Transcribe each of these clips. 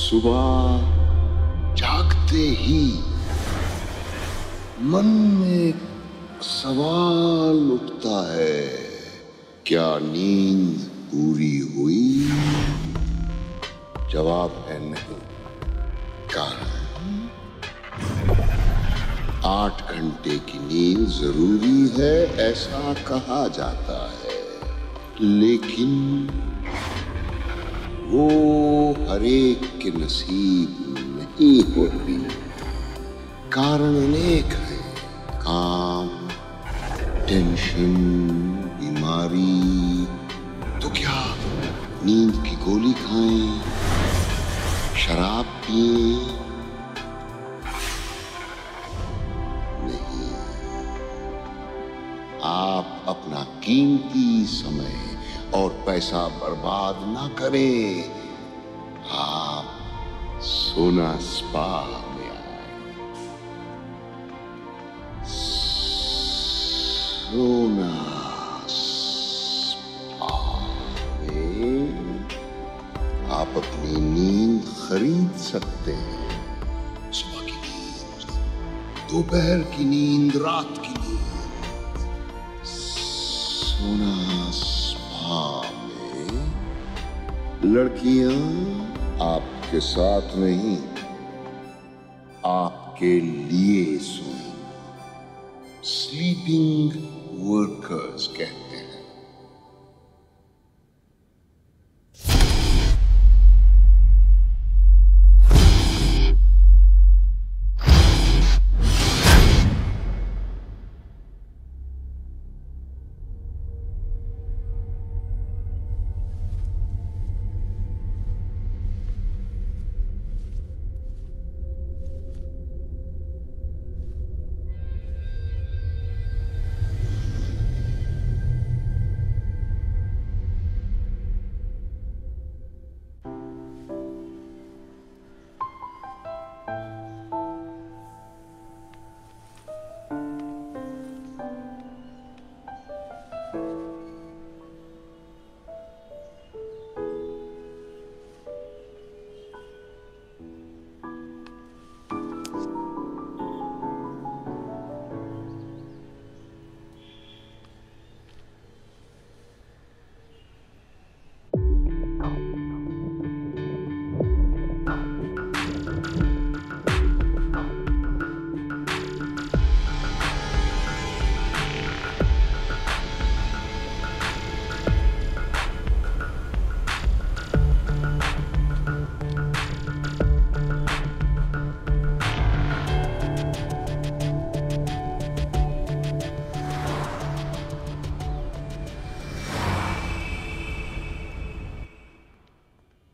सुबह जागते ही मन में सवाल उठता है, क्या नींद पूरी हुई? जवाब है नहीं। कारण 8 घंटे की नींद जरूरी है ऐसा कहा जाता है, लेकिन वो हर एक के नसीब नहीं होती। कारण अनेक है, काम, टेंशन, बीमारी। तो क्या नींद की गोली खाएं, शराब पिएं? नहीं। आप अपना कीमती समय और पैसा बर्बाद ना करें। आप सोना स्पा में आए। सोना स्पा में आप अपनी नींद खरीद सकते हैं। सुबह की नींद, दोपहर की नींद, रात की नींद। सोना में लड़कियां आपके साथ नहीं, आपके लिए सोएंगी। स्लीपिंग वर्कर्स कहते हैं।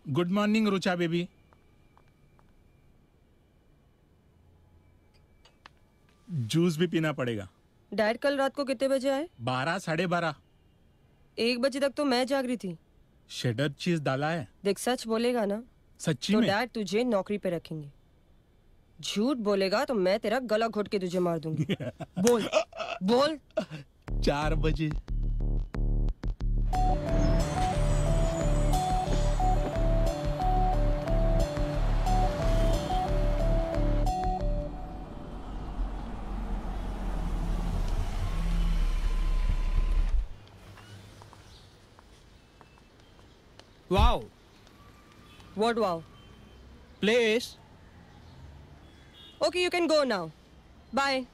Good morning Rucha baby. Juice भी पीना पड़ेगा। डैड कल रात को कितने बजे आए? 12, 12:30। 1 बजे तक तो मैं जाग रही थी। शेडर चीज डाला है। देख, सच बोलेगा ना सच्ची तो में? डैड तुझे नौकरी पे रखेंगे। झूठ बोलेगा तो मैं तेरा गला घोट के तुझे मार दूंगी। बोल बोल। 4 बजे। Wow. What wow? Place. Okay, you can go now. Bye.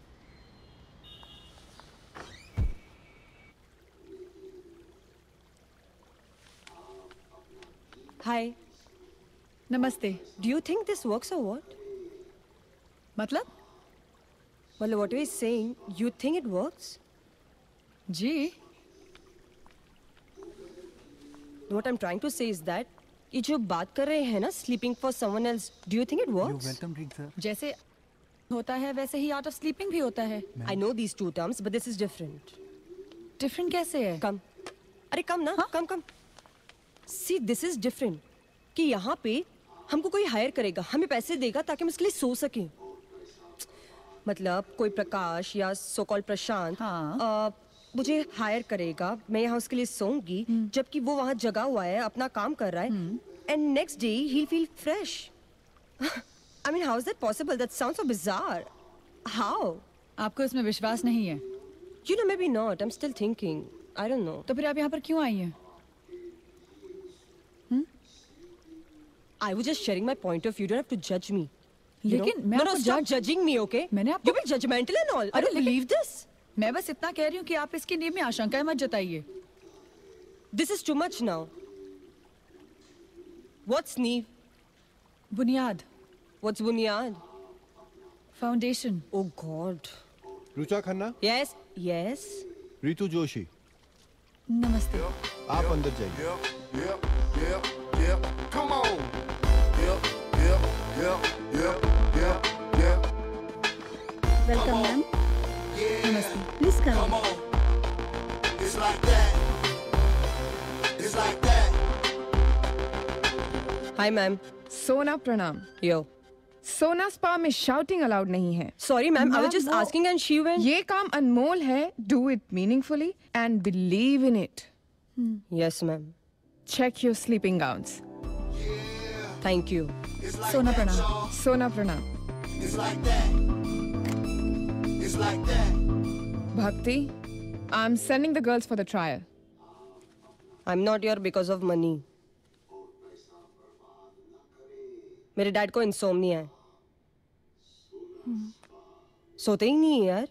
Hi. नमस्ते। Do you think this works or what? मतलब? Well, what you're saying, you think it works? Ji. What I'm trying to say is that ये जो बात कर रहे हैं ना, sleeping for someone else, do you think it works? Welcome drink, sir. जैसे होता है वैसे ही आर्ट ऑफ स्लीपिंग भी होता है। I know these two terms, but this is different. Different कैसे है? Come. अरे come ना, हाँ? come. See, this is different. कि यहाँ पे हमको कोई हायर करेगा, हमें पैसे देगा ताकि हम उसके लिए सो सकें। मतलब कोई प्रकाश या सो कॉल प्रशांत हाँ। मुझे हायर करेगा, मैं यहाँ उसके लिए सोऊंगी, जबकि वो वहाँ जगा हुआ है, अपना काम कर रहा है, and next day he will feel fresh. I mean, how is that possible? That sounds so bizarre. How? आपको इसमें विश्वास नहीं है You know, maybe not. I'm still thinking. I don't know. तो फिर आप यहाँ पर क्यों आई हैं? I was just sharing my point of view. You don't have to judge me. You know? लेकिन मैं No, आपको stop judge- judging me, okay? मैंने आपको- You're being judgmental and all. I अरे don't लेकिन- believe this. मैं बस इतना कह रही हूँ कि आप इसकी नींव में आशंकाएं मत जताइए. This is too much now. What's Neve? बुनियाद, What's Bunyad? Foundation. Oh God. Rucha Khanna, Yes, yes. Ritu Joshi, नमस्ते. आप अंदर जाइए. Come on. Welcome, ma'am. नमस्ते. Please come. It's like that. It's like that. Hi, ma'am. सोना प्रणाम. Yo. सोना स्पा में शाउटिंग अलाउड नहीं है. Sorry, ma'am. I was Ma'am, just वो- asking and she went. ये काम अनमोल है. Do it meaningfully and believe in it. Yes, ma'am. Check your sleeping gowns. Thank you. सोना प्रणाम. सोना प्रणाम. It's like that. It's like that. Bhakti, I'm sending the girls for the trial. I'm not here because of money. मेरे dad को insomnia है. सोते ही नहीं है यार.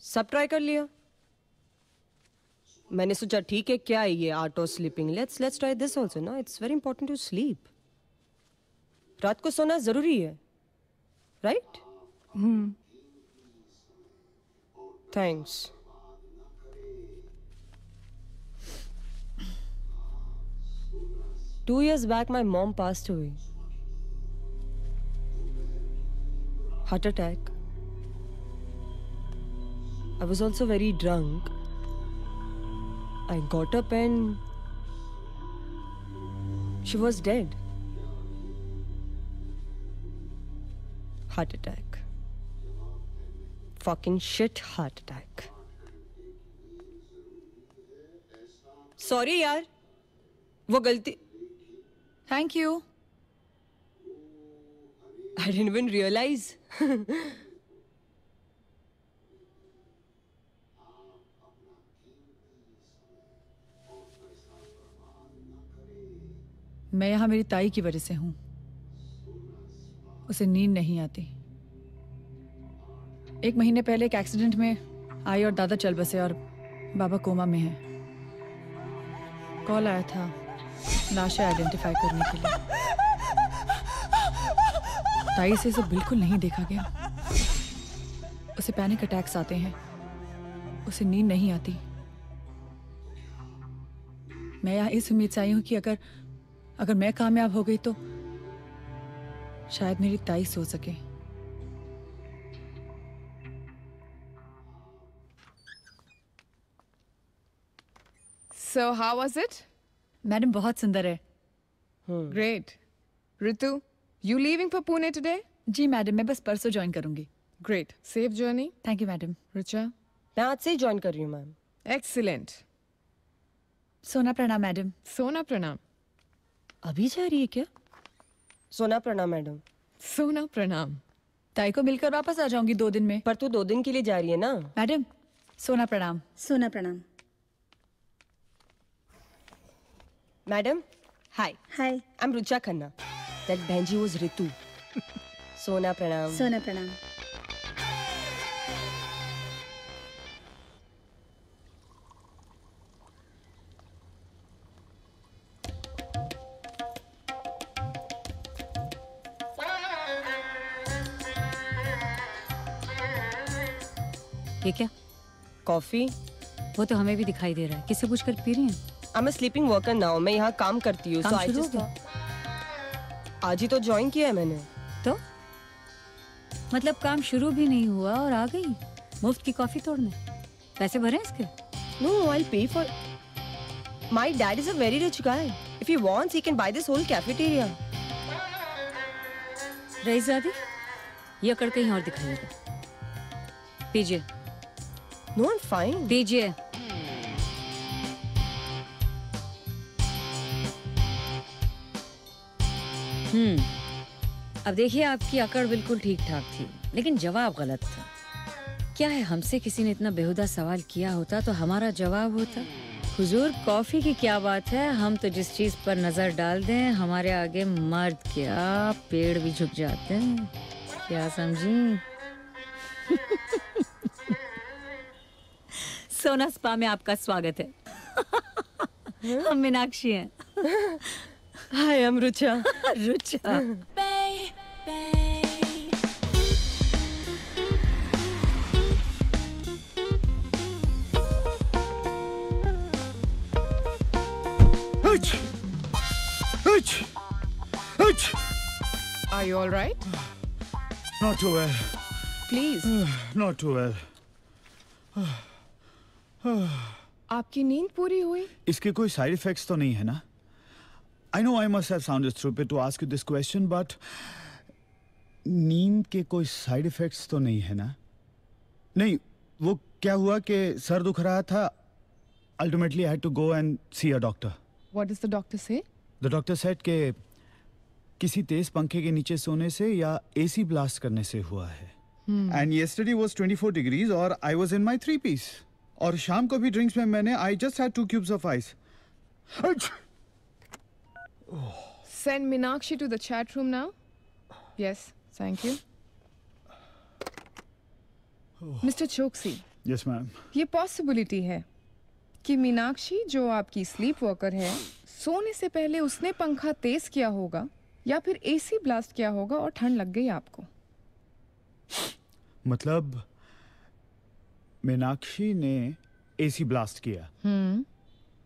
सब ट्राई कर लिया. मैंने सोचा ठीक है क्या है ये art of sleeping. Let's try this also ना. It's very important to sleep. रात को सोना जरूरी है, right? Thanks. Two years back, my mom passed away. Heart attack. I was also very drunk. I got up and she was dead. Heart attack. Fucking shit heart attack. Sorry यार. वो गलती. Thank you. I didn't even realize. मैं यहाँ मेरी ताई की वजह से हूँ. उसे नींद नहीं आती. 1 महीने पहले एक एक्सीडेंट में आई और दादा चल बसे और बाबा कोमा में है. कॉल आया था लाशें आइडेंटिफाई करने के लिए. ताई से इसे बिल्कुल नहीं देखा गया. उसे पैनिक अटैक्स आते हैं. उसे नींद नहीं आती. मैं यहाँ इस उम्मीद से आई हूँ कि अगर मैं कामयाब हो गई तो शायद मेरी ताई सो सके. So how was it? Madam बहुत सुंदर है. Great. Ritu, you leaving for Pune today? जी मैडम, मैं बस परसों ज्वाइन करूंगी. Great. Safe journey. Thank you madam. Richa? मैं आज से ही ज्वाइन कर रही हूँ मैम. Excellent. सोना प्रणाम मैडम. सोना प्रणाम. अभी जा रही है क्या? सोना प्रणाम मैडम. सोना प्रणाम. ताई को मिलकर वापस आ जाऊंगी 2 दिन में. पर तू 2 दिन के लिए जा रही है ना? मैडम, सोना प्रणाम. सोना प्रणाम. Madam, hi. Hi. I'm Rucha Khanna. That Benji was Ritu. सोना प्रणाम. सोना प्रणाम. ये क्या? कॉफी. वो तो हमें भी दिखाई दे रहा है. किससे पूछ कर पी रही हैं? I'm a sleeping worker now. मैं यहाँ काम करती हूँ. काम So I शुरू हो just गया? आज ही तो ज्वाइन किया है मैंने. तो मतलब काम शुरू भी नहीं हुआ और आ गई मुफ्त की कॉफी तोड़ने. पैसे भरे इसके? No, I'll pay for. My dad is a very rich guy. If he wants, he can buy this whole cafeteria. रईसजादी, ये अकड़ कहीं और दिखाइएगा. पीजिए. No, I'm fine. पीजिए. अब देखिए, आपकी अकड़ बिल्कुल ठीक ठाक थी, लेकिन जवाब गलत था। क्या है, हमसे किसी ने इतना बेहुदा सवाल किया होता तो हमारा जवाब होता, हुजूर कॉफी की क्या बात है, हम तो जिस चीज पर नजर डाल दें हमारे आगे मर्द क्या पेड़ भी झुक जाते हैं। क्या समझी? सोना स्पा में आपका स्वागत है। हम मीनाक्षी हैं। Hi, I am Rucha. Rucha. Are you all right? Not too well. Please. Not too well. आपकी नींद पूरी हुई? इसके कोई साइड इफेक्ट्स तो नहीं है ना? I know I must have sounded stupid to ask you this question, but नींद के कोई साइड इफेक्ट्स तो नहीं है ना? नहीं, वो क्या हुआ कि सर दुख रहा था. Ultimately, I had to go and see a doctor. What does the doctor say? The doctor said कि किसी तेज पंखे के नीचे सोने से या AC ब्लास्ट करने से हुआ है. And yesterday was 24 degrees और I was in my 3-piece. और शाम को भी ड्रिंक्स में मैंने I just had 2 cubes of ice. Send Meenakshi to the chat room now. Yes, thank you. Mr. Choksi, Yes, ma'am. ये पॉसिबिलिटी है कि मीनाक्षी जो आपकी स्लीप वर्कर है, सोने से पहले उसने पंखा तेज किया होगा या फिर एसी ब्लास्ट किया होगा और ठंड लग गई आपको। मतलब मीनाक्षी ने AC ब्लास्ट किया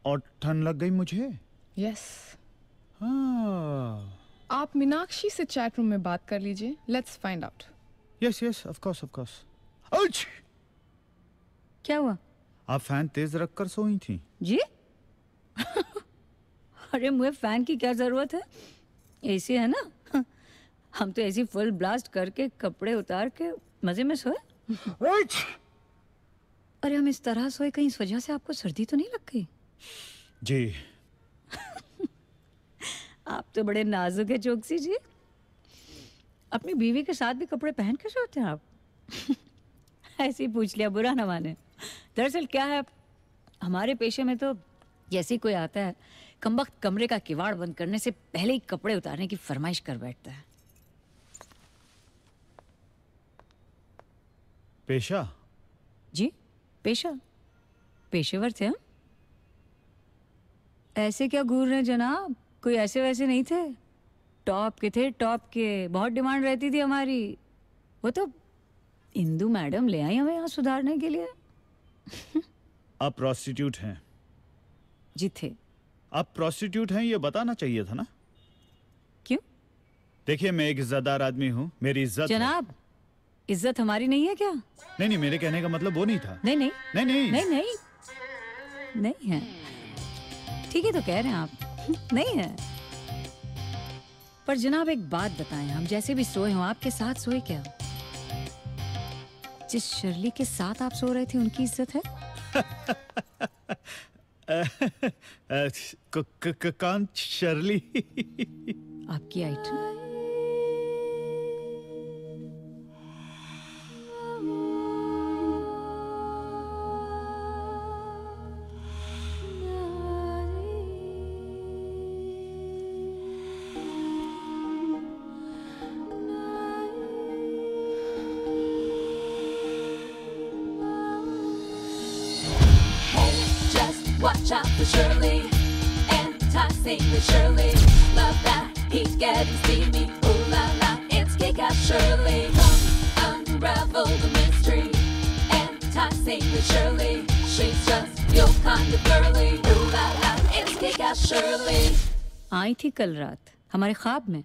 और ठंड लग गई मुझे. यस। हाँ. आप मीनाक्षी से चैट रूम में बात कर लीजिए. Let's find out. Yes, yes, of course, of course. ouch! क्या हुआ? आप फैन तेज रखकर सोई थी. जी? अरे मुझे फैन की क्या जरूरत है? एसी है ना। हम तो ऐसी फुल ब्लास्ट करके कपड़े उतार के मजे में सोए। अरे हम इस तरह सोए, कहीं इस वजह से आपको सर्दी तो नहीं लग गई? जी. आप तो बड़े नाजुक है चोकसी जी। अपनी बीवी के साथ भी कपड़े पहन के सोते हैं आप? ऐसे ही पूछ लिया, बुरा ना माने। दरअसल क्या है, हमारे पेशे में तो जैसे कोई आता है कमबख्त कमरे का किवाड़ बंद करने से पहले ही कपड़े उतारने की फरमाइश कर बैठता है। पेशा? जी, पेशा, पेशेवर थे हम। ऐसे क्या घूर रहे हैं जनाब, कोई ऐसे वैसे नहीं थे। टॉप के थे, टॉप के। बहुत डिमांड रहती थी हमारी। वो तो इंदू मैडम ले आई हमें यहाँ सुधारने के लिए। आप प्रोस्टिट्यूट हैं? जी थे। आप प्रोस्टिट्यूट हैं ये बताना चाहिए था ना। क्यों? देखिए, मैं एक इज्जतदार आदमी हूँ, मेरी इज्जत जनाब, इज्जत हमारी नहीं है क्या? नहीं, मेरे कहने का मतलब वो नहीं था। नहीं नहीं नहीं नहीं नहीं नहीं नहीं है। ठीक है तो कह रहे हैं आप नहीं है। पर जनाब एक बात बताएं, हम जैसे भी सोए हों, आपके साथ सोए क्या? जिस शर्ली के साथ आप सो रहे थे उनकी इज्जत है? कौन शर्ली? आपकी item. Watch out for Shirley, enticingly Shirley. Love that he's getting steamy. Ooh la la, it's kick-ass Shirley. Come unravel the mystery, enticingly Shirley. She's just your kind of girly. Ooh la la, it's kick-ass Shirley. आई थी कल रात हमारे ख्वाब में।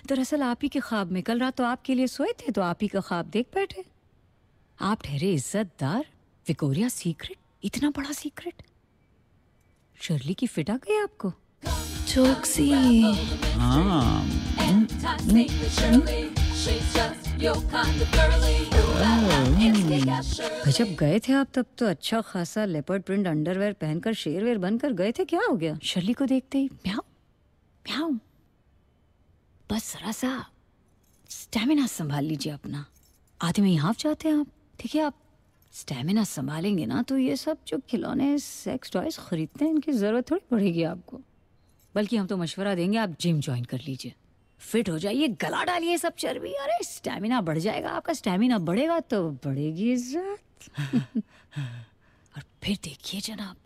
दरअसल आप ही के ख्वाब में। कल रात तो आपके लिए सोए थे तो आप ही का ख्वाब देख बैठे। आप ठहरे इज्जतदार, विक्टोरिया सीक्रेट, इतना बड़ा सीक्रेट। शर्ली की फिट आ गई आपको? चोकसी। हाँ। जब गए थे आप तब तो अच्छा खासा लेपर्ड प्रिंट अंडरवेयर पहनकर शेरवेयर बनकर गए थे। क्या हो गया? शर्ली को देखते ही म्याऊं म्याऊं। बस जरा सा स्टैमिना संभाल लीजिए अपना। आधे में ही हाफ जाते हैं आप। देखिए आप स्टैमिना संभालेंगे ना तो ये सब जो खिलौने सेक्स टॉयज खरीदते हैं इनकी ज़रूरत थोड़ी पड़ेगी आपको। बल्कि हम तो मशवरा देंगे आप जिम ज्वाइन कर लीजिए, फिट हो जाइए, गला डालिए सब चर्बी। अरे स्टैमिना बढ़ जाएगा आपका। स्टैमिना बढ़ेगा तो बढ़ेगी इज्जत। और फिर देखिए जनाब,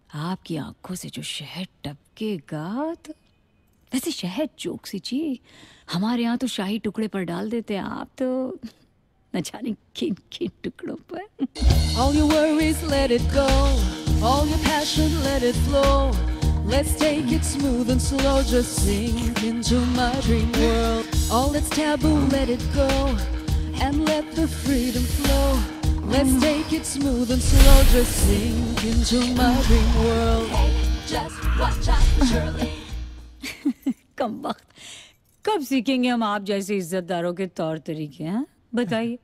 आपकी आंखों से जो शहद टपकेगा तो वैसे शहद चोकसी जी हमारे यहाँ तो शाही टुकड़े पर डाल देते हैं, आप तो न जाने किन किन टुकड़ों पर। All your worries, let it go. All your passion, let it flow. Let's take it smooth and slow. Just sink into my dream world. All that's taboo, let it go. And let the freedom flow. Let's take it smooth and slow. Just sink into my dream world. Hey, just watch out for Shirley. कम वक्त कब सीखेंगे हम आप जैसे इज्जतदारों के तौर तरीके हैं? बताइए।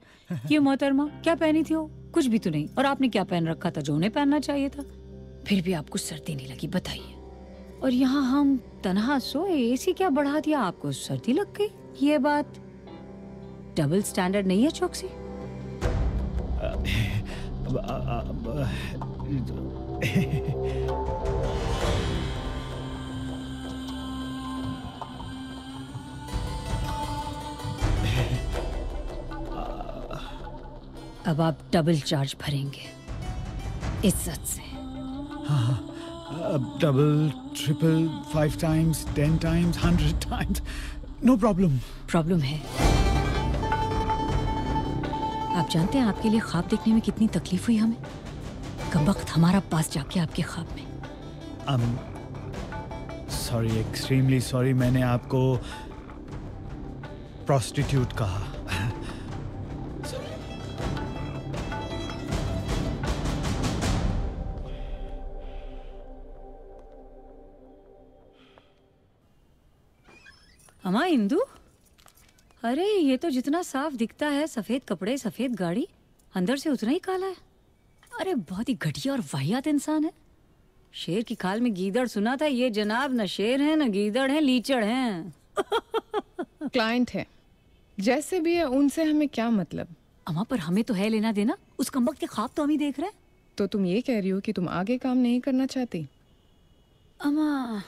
ये मोहतरमा क्या पहनी थी वो? कुछ भी तो नहीं। और आपने क्या पहन रखा था जो उन्हें पहनना चाहिए था? फिर भी आपको सर्दी नहीं लगी, बताइए। और यहाँ हम तनहा सोए, एसी क्या बढ़ा दिया, आपको सर्दी लग गई? ये बात डबल स्टैंडर्ड नहीं है चौकसी? अब आप डबल चार्ज भरेंगे इज्जत से। Double, triple, 5 times, 10 times, 100 times, no problem. Problem है। आप जानते हैं आपके लिए ख्वाब देखने में कितनी तकलीफ हुई हमें? कब वक्त हमारा पास जाके आपके ख्वाब में। सॉरी, एक्सट्रीमली सॉरी, मैंने आपको प्रोस्टिट्यूट कहा। अमा इंदु, अरे ये तो जितना साफ दिखता है, सफेद कपड़े सफेद गाड़ी, अंदर से उतना ही काला है। अरे बहुत ही घटिया और वाहियात इंसान है। शेर की खाल में गीदड़ सुना था, ये जनाब न शेर है न गीदड़ है, लीचड़ हैं। क्लाइंट है, जैसे भी है उनसे हमें क्या मतलब? अमा पर हमें तो है लेना देना, उस कमबख्त के ख्वाब तो हम ही देख रहे हैं। तो तुम ये कह रही हो कि तुम आगे काम नहीं करना चाहती? अमा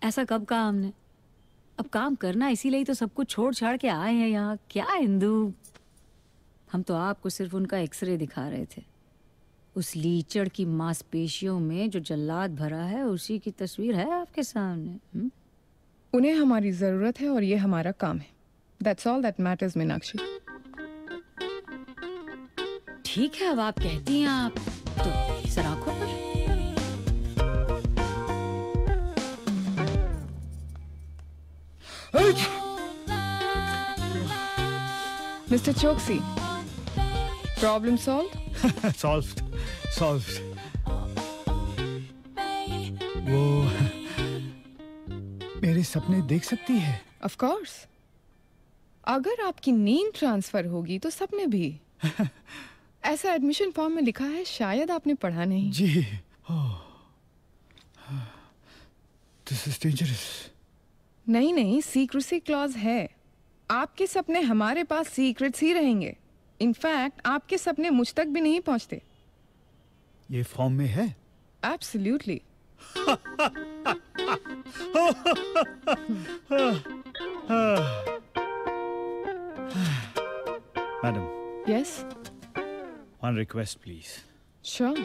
ऐसा कब कहा हमने? अब काम करना इसीलिए तो सब कुछ छोड़ छाड़ के आए हैं यहाँ। क्या इंदु, हम तो आपको सिर्फ उनका एक्सरे दिखा रहे थे। उस लीचड़ की मांसपेशियों में जो जल्लाद भरा है उसी की तस्वीर है आपके सामने। उन्हें हमारी जरूरत है और ये हमारा काम है। That's all that matters, Meenakshi. ठीक है, अब आप कहती हैं आप तो सराखों पर। Mr. Choksi, problem solved? Solved. वो मेरे सपने देख सकती है? Of course. अगर आपकी नींद ट्रांसफर होगी तो सपने भी। ऐसा एडमिशन फॉर्म में लिखा है, शायद आपने पढ़ा नहीं। जी। This is dangerous. नहीं, सीक्रेसी क्लॉज है। आपके सपने हमारे पास सीक्रेट्स ही रहेंगे। इनफैक्ट आपके सपने मुझ तक भी नहीं पहुंचते। ये फॉर्म में है? Absolutely. Madam. Yes. One request, please. Sure.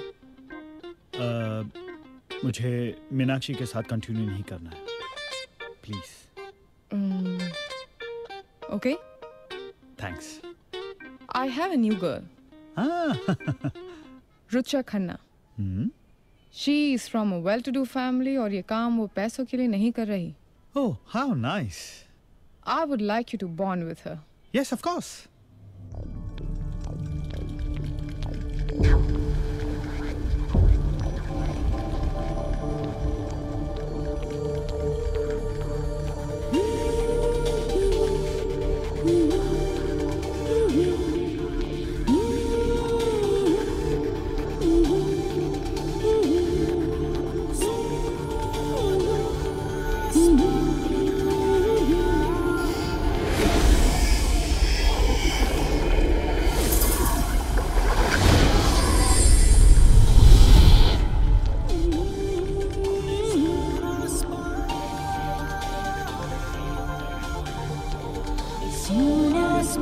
मुझे मीनाक्षी के साथ कंटिन्यू नहीं करना है, please. Okay. Thanks. I have a new girl. Rucha Khanna. She is from a well-to-do family और ये काम वो पैसों के लिए नहीं कर रही। Oh, how nice. I would like you to bond with her. Yes, of course. soon as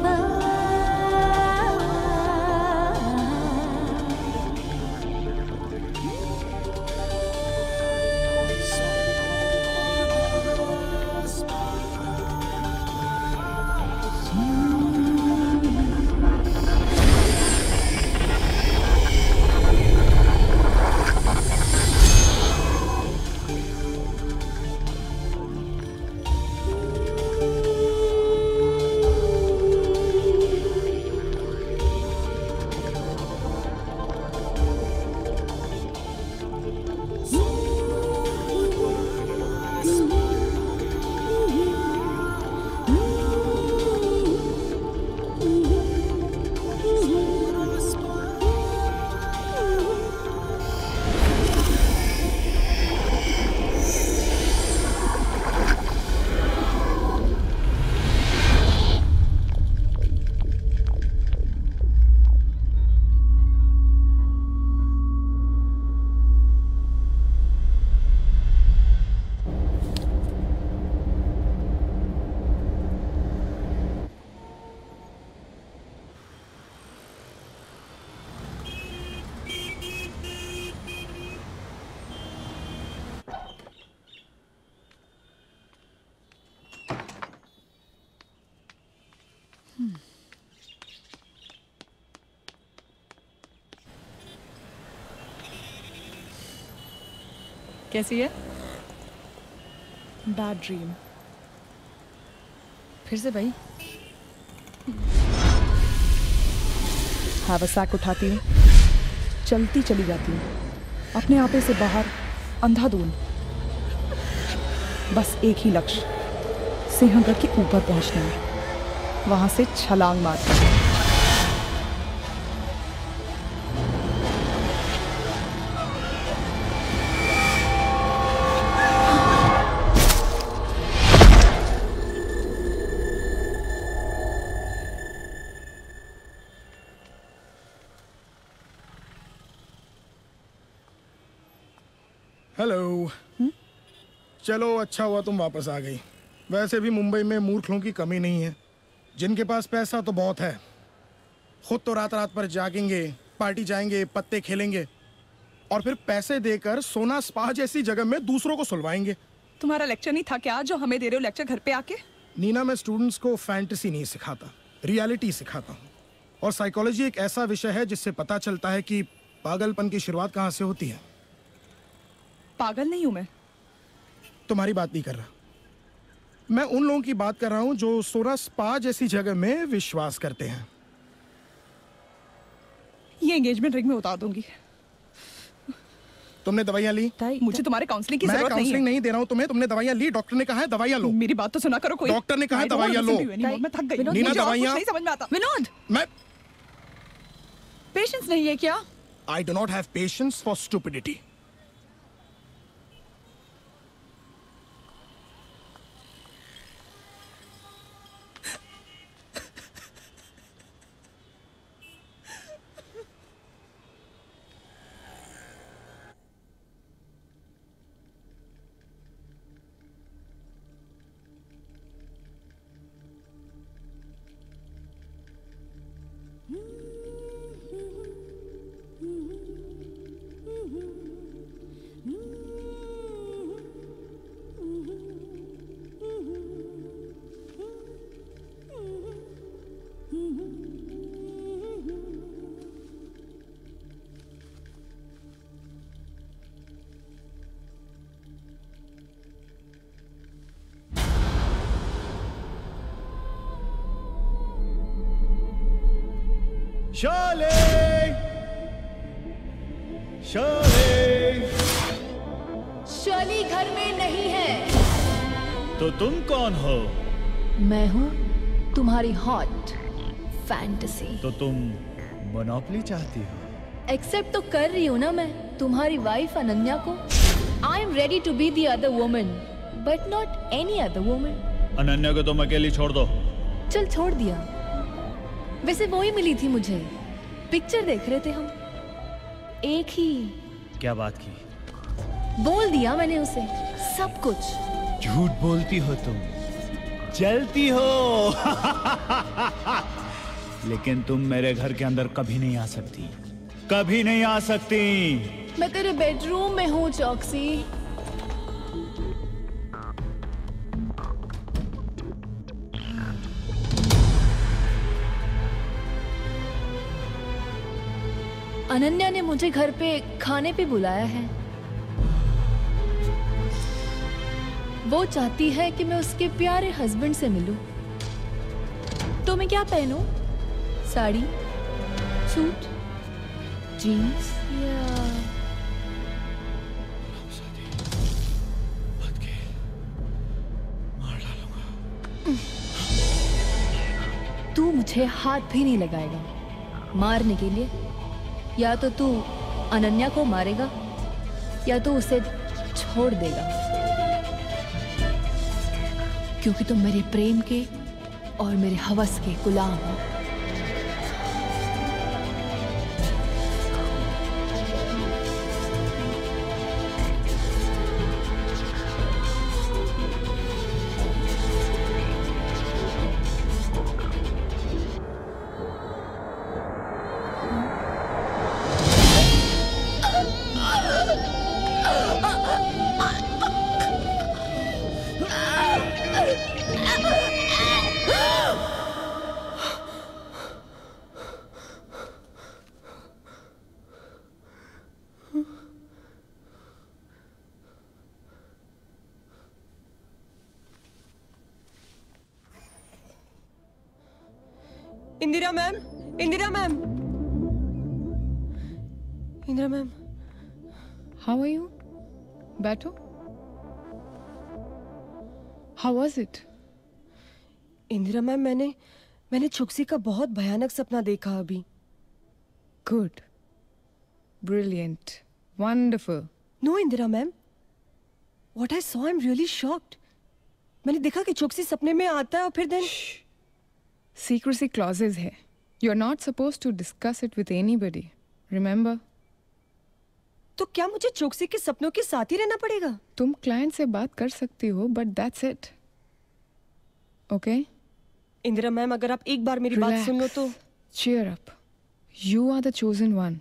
कैसी है? Bad dream. फिर से भाई। हैवरसैक उठाती हूँ, चलती चली जाती हूँ, अपने आपे से बाहर अंधाधुन। बस एक ही लक्ष्य, सिंहगढ़ के ऊपर पहुँचना है, वहाँ से छलांग मारना है। हेलो। चलो अच्छा हुआ तुम वापस आ गई। वैसे भी मुंबई में मूर्खों की कमी नहीं है, जिनके पास पैसा तो बहुत है। खुद तो रात रात पर जागेंगे, पार्टी जाएंगे, पत्ते खेलेंगे और फिर पैसे देकर सोना स्पा जैसी जगह में दूसरों को सुलवाएंगे। तुम्हारा लेक्चर नहीं था क्या जो हमें दे रहे हो लेक्चर घर पे आके? नीना, मैं स्टूडेंट्स को फैंटेसी नहीं सिखाता, रियलिटी सिखाता हूँ। और साइकोलॉजी एक ऐसा विषय है जिससे पता चलता है कि पागलपन की शुरुआत कहाँ से होती है। पागल नहीं हूं मैं। तुम्हारी बात नहीं कर रहा, मैं उन लोगों की बात कर रहा हूं जो सोना स्पा जैसी जगह में विश्वास करते हैं। ये एंगेजमेंट रिंग में उतार दूंगी। तुमने दवाइयां ली? मुझे तुम्हारे काउंसलिंग की जरूरत नहीं है। मैं काउंसलिंग नहीं दे रहा हूं तुम्हें, तुमने दवाइयां ली। डॉक्टर ने कहा है दवाइयां लो। मेरी बात तो सुना करो कोई। डॉक्टर ने कहा है दवाइयां लो। मैं थक गई। नीना, दवाइयां नहीं समझ में आता। विनोद, मैं पेशेंस नहीं है क्या? I do not have patience for stupidity. Shirley! Shirley! Shirley घर में नहीं है। तो तुम कौन हो? मैं हूँ तुम्हारी हॉट फैंटेसी। तो तुम मोनोपोली चाहती हो? एक्सेप्ट तो कर रही हूँ ना मैं तुम्हारी वाइफ अनन्या को। I am ready to be the other woman but not any other woman. Ananya को तुम अकेली छोड़ दो। चल छोड़ दिया। वैसे वो ही मिली थी मुझे, पिक्चर देख रहे थे हम, एक ही। क्या बात की? बोल दिया मैंने उसे सब कुछ। झूठ बोलती हो तुम। जलती हो लेकिन तुम मेरे घर के अंदर कभी नहीं आ सकती, कभी नहीं आ सकती। मैं तेरे बेडरूम में हूँ चॉक्सी। अनन्या ने मुझे घर पे खाने पे बुलाया है। वो चाहती है कि मैं उसके प्यारे हस्बैंड से मिलूं। तो मैं क्या पहनूं? साड़ी, सूट, जीन्स या तू मुझे हाथ भी नहीं लगाएगा मारने के लिए। या तो तू अनन्या को मारेगा या तो उसे छोड़ देगा, क्योंकि तुम मेरे प्रेम के और मेरे हवस के गुलाम हो। Indira ma'am, Indira ma'am, Indira ma'am. How are you? बैठो। How was it? Indira ma'am, मैंने चुक्सी का बहुत भयानक सपना देखा अभी। Good, brilliant, wonderful. No Indira ma'am, what I saw, I am really shocked. मैंने देखा कि चुक्सी सपने में आता है और फिर देन Secrecy clauses है। You're not supposed to discuss it with anybody. Remember? तो क्या मुझे चोक्सी के सपनों के साथ ही रहना पड़ेगा? तुम क्लाइंट से बात कर सकती हो, but that's it. Okay? Indira ma'am, अगर आप एक बार मेरी बात सुन लो तो। Cheer up. You are the chosen one.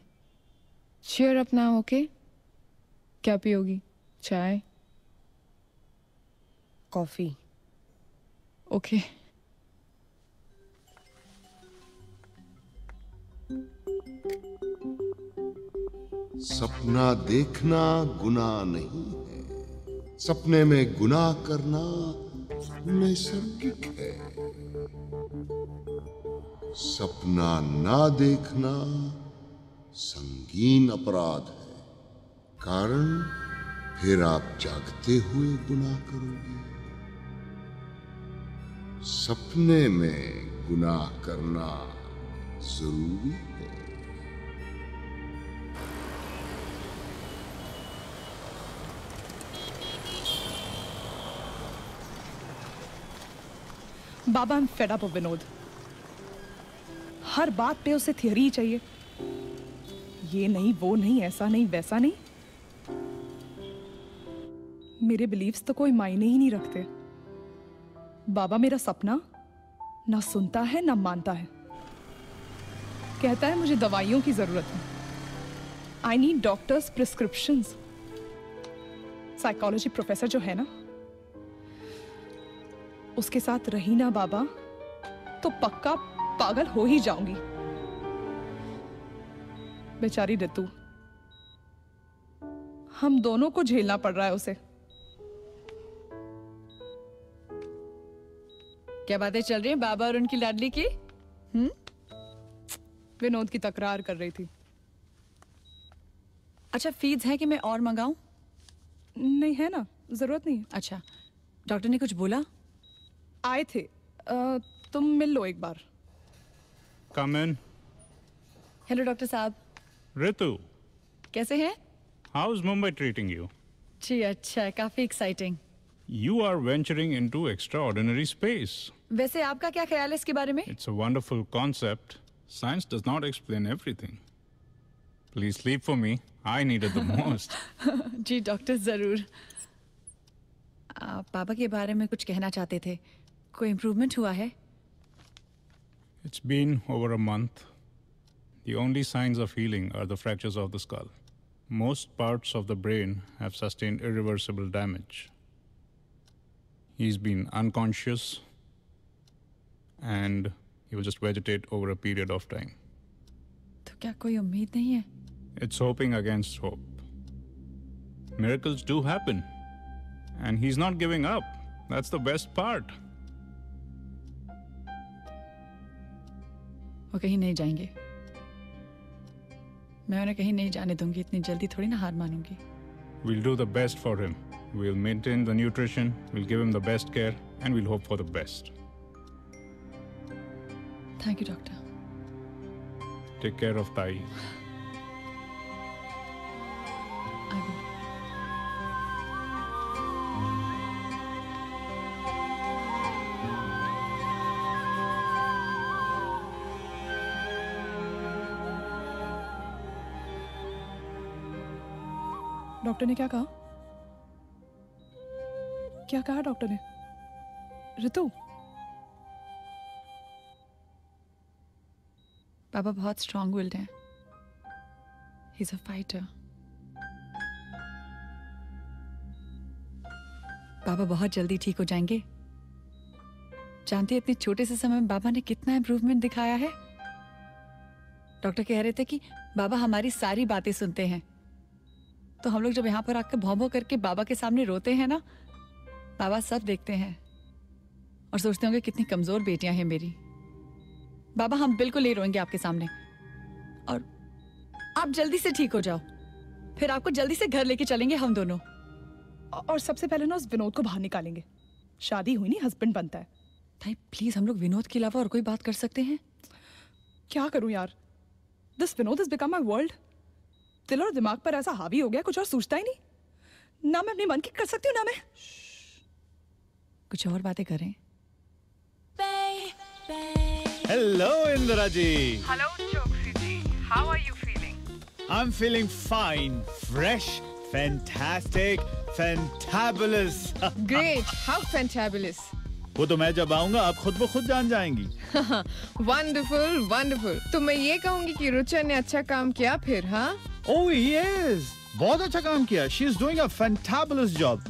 Cheer up now, okay? क्या पियोगी? चाय? कॉफी। Okay. सपना देखना गुनाह नहीं है, सपने में गुनाह करना नैसर्गिक है। सपना ना देखना संगीन अपराध है, कारण फिर आप जागते हुए गुनाह करोगे। सपने में गुनाह करना जरूरी है। बाबा, I'm fed up of Vinod. हर बात पे उसे थियरी ही चाहिए। ये नहीं, वो नहीं, ऐसा नहीं, वैसा नहीं। मेरे बिलीव्स तो कोई मायने ही नहीं रखते। बाबा मेरा सपना ना सुनता है ना मानता है। कहता है मुझे दवाइयों की जरूरत है। I need doctors prescriptions. Psychology professor जो है ना, उसके साथ रही ना बाबा तो पक्का पागल हो ही जाऊंगी। बेचारी रितु, हम दोनों को झेलना पड़ रहा है उसे। क्या बातें चल रही हैं बाबा और उनकी लाडली की? विनोद की तकरार कर रही थी। अच्छा, फीड्स है कि मैं और मंगाऊं? नहीं है ना, जरूरत नहीं है। अच्छा, डॉक्टर ने कुछ बोला? आए थे। तुम मिल लो एक बार। Come in. हेलो डॉक्टर साहब। Ritu, कैसे हैं? how's Mumbai treating you? जी अच्छा, काफी exciting. You are venturing into extraordinary space. वैसे आपका क्या ख्याल है इसके बारे में? It's a wonderful concept. Science does not explain everything. Please sleep for me. I need it the most. जी डॉक्टर, जरूर। आप पापा के बारे में कुछ कहना चाहते थे। कोई इम्प्रूवमेंट हुआ है? It's been over a month. The only signs of healing are the fractures of the skull. Most parts of the brain have sustained irreversible damage. He's been unconscious and he will just vegetate over a period of time. तो क्या कोई उम्मीद नहीं है? It's hoping against hope. Miracles do happen. And he's not giving up. That's the best part. वो कहीं नहीं जाएंगे। मैं उन्हें कहीं नहीं जाने दूंगी, इतनी जल्दी थोड़ी ना हार मानूंगी। We'll do the best for him. We'll maintain the nutrition, we'll give him the best care, and we'll hope for the best. Thank you, doctor. Take care of Tai. I will. Doctor ने क्या कहा? क्या कहा doctor ने? ऋतु, पापा बहुत strong willed हैं। He is a fighter. पापा बहुत जल्दी ठीक हो जाएंगे। जानते हैं इतने छोटे से समय में बाबा ने कितना इम्प्रूवमेंट दिखाया है। डॉक्टर कह रहे थे कि बाबा हमारी सारी बातें सुनते हैं। तो हम लोग जब यहाँ पर आकर भौं भौं करके बाबा के सामने रोते हैं ना, बाबा सब देखते हैं और सोचते होंगे कितनी कमजोर बेटियां हैं मेरी। बाबा हम बिल्कुल नहीं रोएंगे आपके सामने, और आप जल्दी से ठीक हो जाओ, फिर आपको जल्दी से घर लेके चलेंगे हम दोनों। और सबसे पहले ना उस विनोद को बाहर निकालेंगे। शादी हुई नहीं, हस्बैंड बनता है। भाई प्लीज, हम लोग विनोद के अलावा और कोई बात कर सकते हैं? क्या करूं यार, this Vinod has become my world। दिल और दिमाग पर ऐसा हावी हो गया, कुछ और सोचता ही नहीं। ना मैं अपने मन की कर सकती हूँ, ना मैं कुछ और बातें करें। Hello, Indira ji. Hello, Choksi ji. How are you feeling? I'm feeling fine, fresh, fantastic, fantabulous. Great, how fantabulous. वो तो मैं जब आऊंगा आप खुद ब खुद जान जाएंगी। Wonderful, wonderful. तो मैं ये कहूँगी कि रुचा ने अच्छा काम किया फिर, हाँ? Oh yes, बहुत अच्छा काम किया। She is doing a fantabulous job.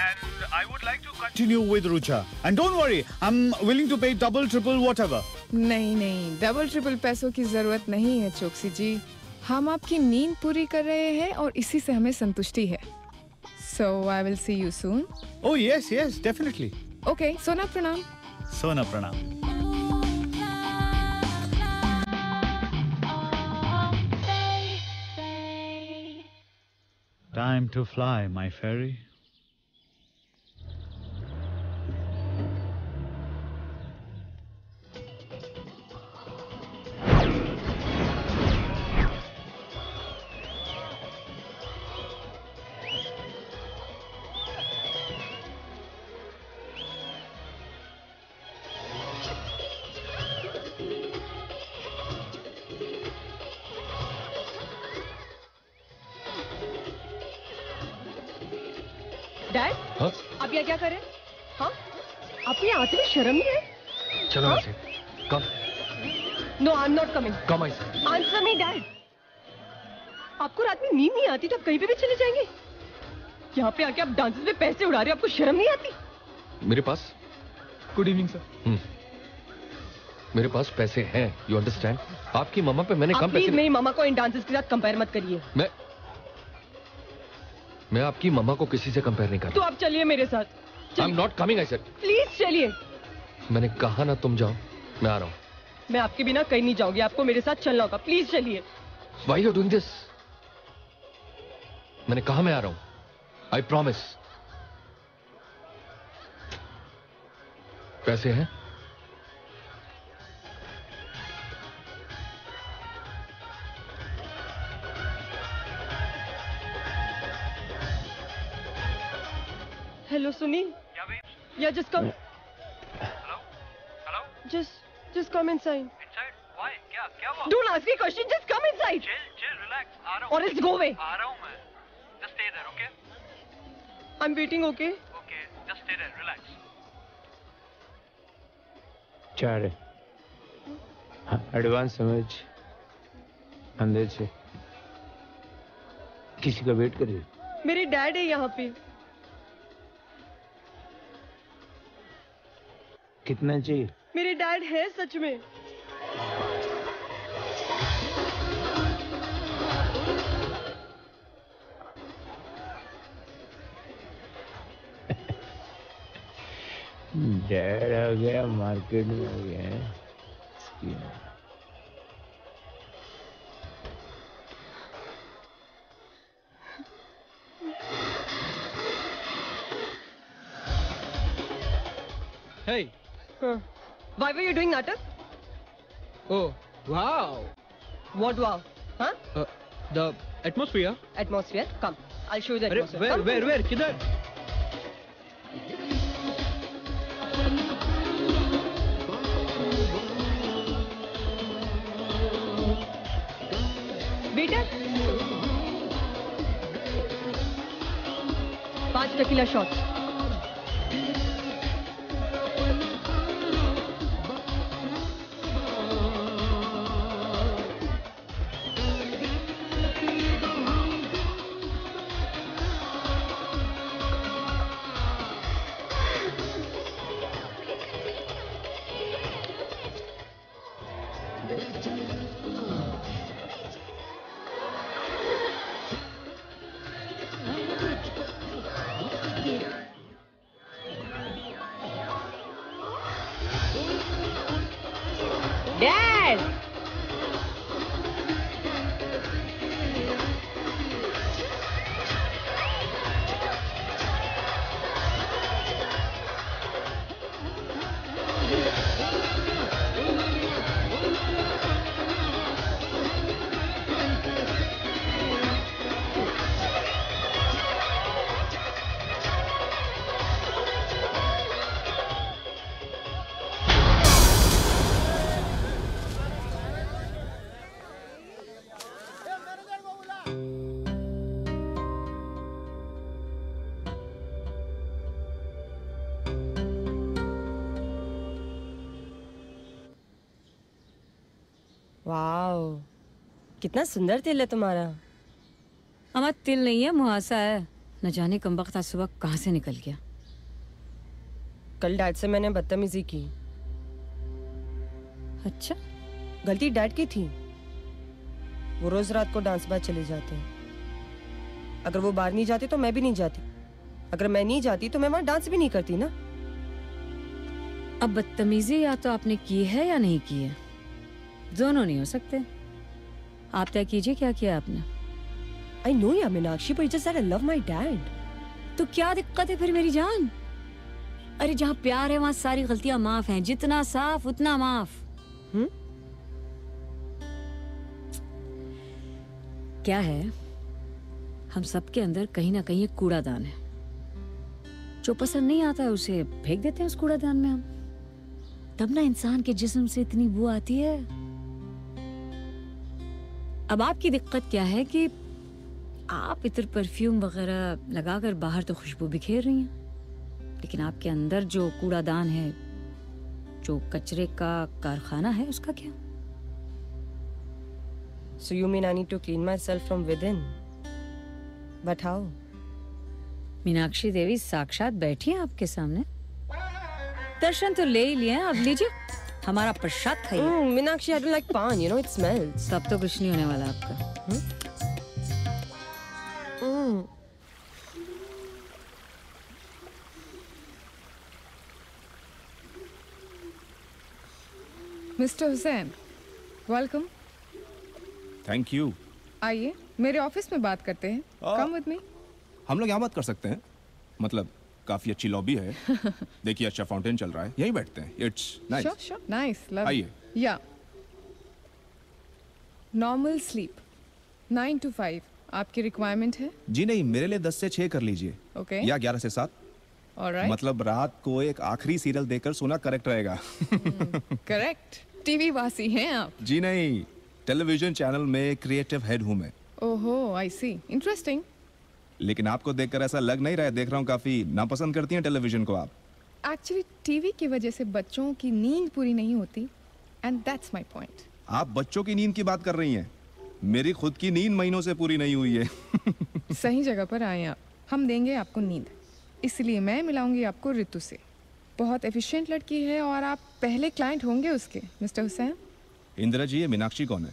And I would like to continue with Rucha. And don't worry, I'm willing to pay double, triple, whatever. नहीं नहीं, डबल ट्रिपल पैसों की जरूरत नहीं है चोक्सी जी। हम आपकी नींद पूरी कर रहे हैं और इसी से हमें संतुष्टि है। So I will see you soon. Oh yes, yes, definitely. Okay, सोना प्रणाम। सोना प्रणाम। Time to fly, my fairy. Dad, हाँ? आप यहाँ क्या कर रहे हैं? हाँ? आपको यहाँ आते हुए शर्म नहीं है? चलो हाँ? ऐसे come no, I am not coming. Come ऐसे आंसर मी डैड। आपको रात में नींद नहीं आती तो आप कहीं पे भी चले जाएंगे। यहाँ पे आके आप डांसेस में पैसे उड़ा रहे हो, आपको शर्म नहीं आती? मेरे पास गुड इवनिंग सर। मेरे पास पैसे हैं, यू अंडरस्टैंड? आपकी मामा पे मैंने कम पैसे। मेरी मामा को इन डांसेस के साथ कंपेयर मत करिए। मैं आपकी मामा को किसी से कंपेयर नहीं कर तो रहा। आप चलिए मेरे साथ। आई am not coming, I said. Please चलिए। मैंने कहा ना तुम जाओ, मैं आ रहा हूँ। मैं आपके बिना कहीं नहीं जाऊंगी, आपको मेरे साथ चलना होगा। प्लीज चलिए। Why you doing this? मैंने कहा मैं आ रहा हूँ। I promise. पैसे हैं? हेलो सुनील। या just come. Hello hello just come inside. Inside? Why? क्या हुआ? Don't ask me question, just come inside. Chill, relax. आ रहा हूँ। Or else go away. आ रहा हूँ मैं। Just stay there, okay? I'm waiting, okay? Okay, just stay there, relax. 4 है। Advance समझ अंदर से किसी का वेट करिए। मेरे डैड है यहाँ पे। कितना चाहिए? मेरे डैड है सच में। डैड आ गया, मार्केट में आ गया है। Hey. Why were you doing natak? Oh, wow. What wow? Huh? The atmosphere. Atmosphere? Come. I'll show you the atmosphere. Where? Kidhar? Waiter. 5 tequila shots. Dad! Wow, कितना सुंदर तिल है तुम्हारा। हमारा तिल नहीं है, मुहासा है। न जाने कमबख्त आज सुबह कहाँ से निकल गया। कल डैड से मैंने बदतमीजी की। अच्छा? गलती डैड की थी। वो रोज रात को डांस बार चले जाते हैं। अगर वो बाहर नहीं जाते तो मैं भी नहीं जाती। अगर मैं नहीं जाती तो मैं वहां डांस भी नहीं करती ना। अब बदतमीजी या तो आपने की है या नहीं की है, दोनों नहीं हो सकते। आप तय कीजिए क्या किया आपने। I know या Meenakshi, but it's just that I love my dad. तो क्या दिक्कत है फिर मेरी जान? अरे जहाँ प्यार है वहाँ सारी गलतियाँ माफ हैं। जितना साफ उतना माफ। क्या है, हम सबके अंदर कहीं ना कहीं एक कूड़ादान है। जो पसंद नहीं आता है उसे फेंक देते हैं उस कूड़ादान में हम। तब ना इंसान के जिस्म से इतनी बू आती है। अब आपकी दिक्कत क्या है कि आप इतर परफ्यूम वगैरह लगाकर बाहर तो खुशबू बिखेर रही हैं, लेकिन आपके अंदर जो कूड़ादान है, जो कचरे का कारखाना है, उसका क्या? So you mean I need to clean myself from within? But how? Meenakshi देवी साक्षात बैठी हैं आपके सामने। दर्शन तो ले ही लिए हैं, अब लीजिए हमारा प्रसाद खाइए। Meenakshi, I don't like pan, you know it smells. तब तो कुछ नहीं होने वाला आपका। Mister Hussain, welcome. Thank you. आइए मेरे ऑफिस में बात करते हैं। Come with me. हम लोग यहाँ बात कर सकते हैं, मतलब काफी अच्छी लॉबी है। देखिए अच्छा फाउंटेन चल रहा है, यहीं बैठते हैं। It's nice. Sure nice, love. आइए। या नॉर्मल स्लीप 9 to 5 आपकी रिक्वायरमेंट है? जी नहीं, मेरे लिए 10 से 6 कर लीजिए। ओके। या 11 से 7। ऑलराइट। मतलब रात को एक आखिरी सीरियल देखकर सोना करेक्ट रहेगा। करेक्ट। टीवी वासी हैं आप? जी नहीं, टेलीविजन चैनल में क्रिएटिव हेड हूँ मैं। ओहो, आई सी, इंटरेस्टिंग। लेकिन आपको देखकर ऐसा लग नहीं रहा है। देख रहा हूँ काफी नापसंद करती हैं टेलीविजन को आप। एक्चुअली टीवी की वजह से बच्चों की नींद पूरी नहीं होती एंड दैट्स माय पॉइंट। आप बच्चों की नींद की बात कर रही हैं, मेरी खुद की नींद महीनों से पूरी नहीं हुई है। सही जगह पर आए आप। हम देंगे आपको नींद, इसलिए मैं मिलाऊंगी आपको रितु से। बहुत एफिशिएंट लड़की है और आप पहले क्लाइंट होंगे उसके। मिस्टर हुसैन। इंदिरा जी, ये मीनाक्षी कौन है?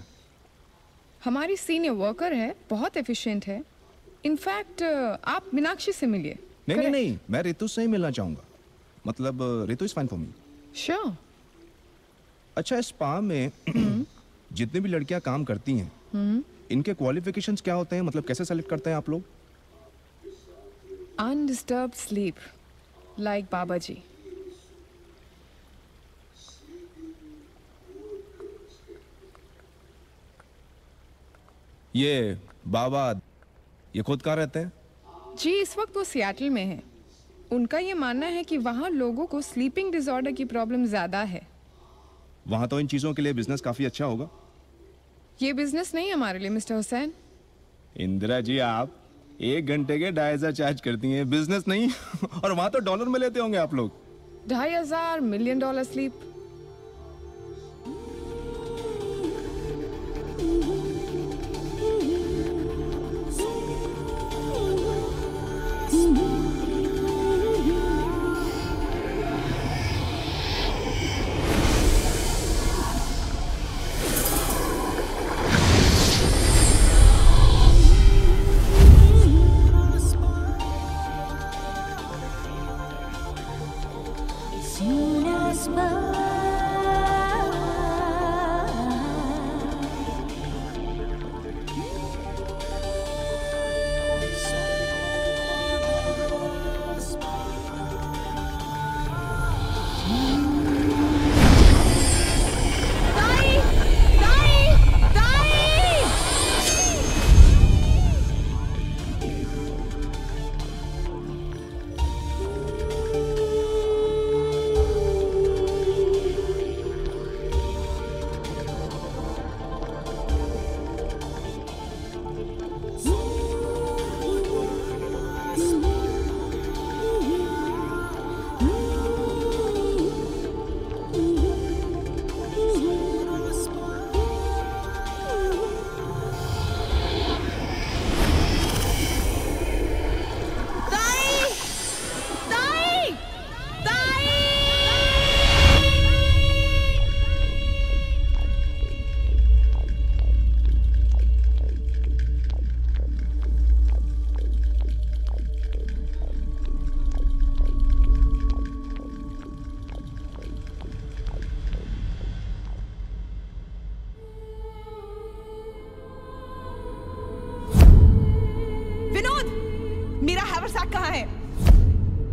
हमारी सीनियर वर्कर है, बहुत एफिशिएंट है। इनफैक्ट आप मीनाक्षी से मिलिए। नहीं, मैं रितु से ही मिलना चाहूंगा। मतलब Ritu is fine for me. Sure. अच्छा, इस स्पा में जितनी भी लड़कियां काम करती हैं, इनके क्वालिफिकेशंस क्या होते हैं? मतलब कैसे सेलेक्ट करते हैं आप लोग? अनडिस्टर्ब्ड स्लीप, लाइक बाबा जी। ये बाबा, ये खुद कहाँ रहते हैं? जी इस वक्त वो सियाटल में है। उनका ये मानना है कि वहाँ लोगों को स्लीपिंग डिसऑर्डर की प्रॉब्लम ज़्यादा है। वहाँ तो इन चीज़ों के लिए बिजनेस काफ़ी अच्छा होगा। ये बिजनेस नहीं हमारे लिए मिस्टर हुसैन। इंदिरा जी, आप 1 घंटे के 2500 चार्ज करती हैं, बिजनेस नहीं। और वहाँ तो डॉलर में लेते होंगे आप लोग। 2500 मिलियन डॉलर स्लीप।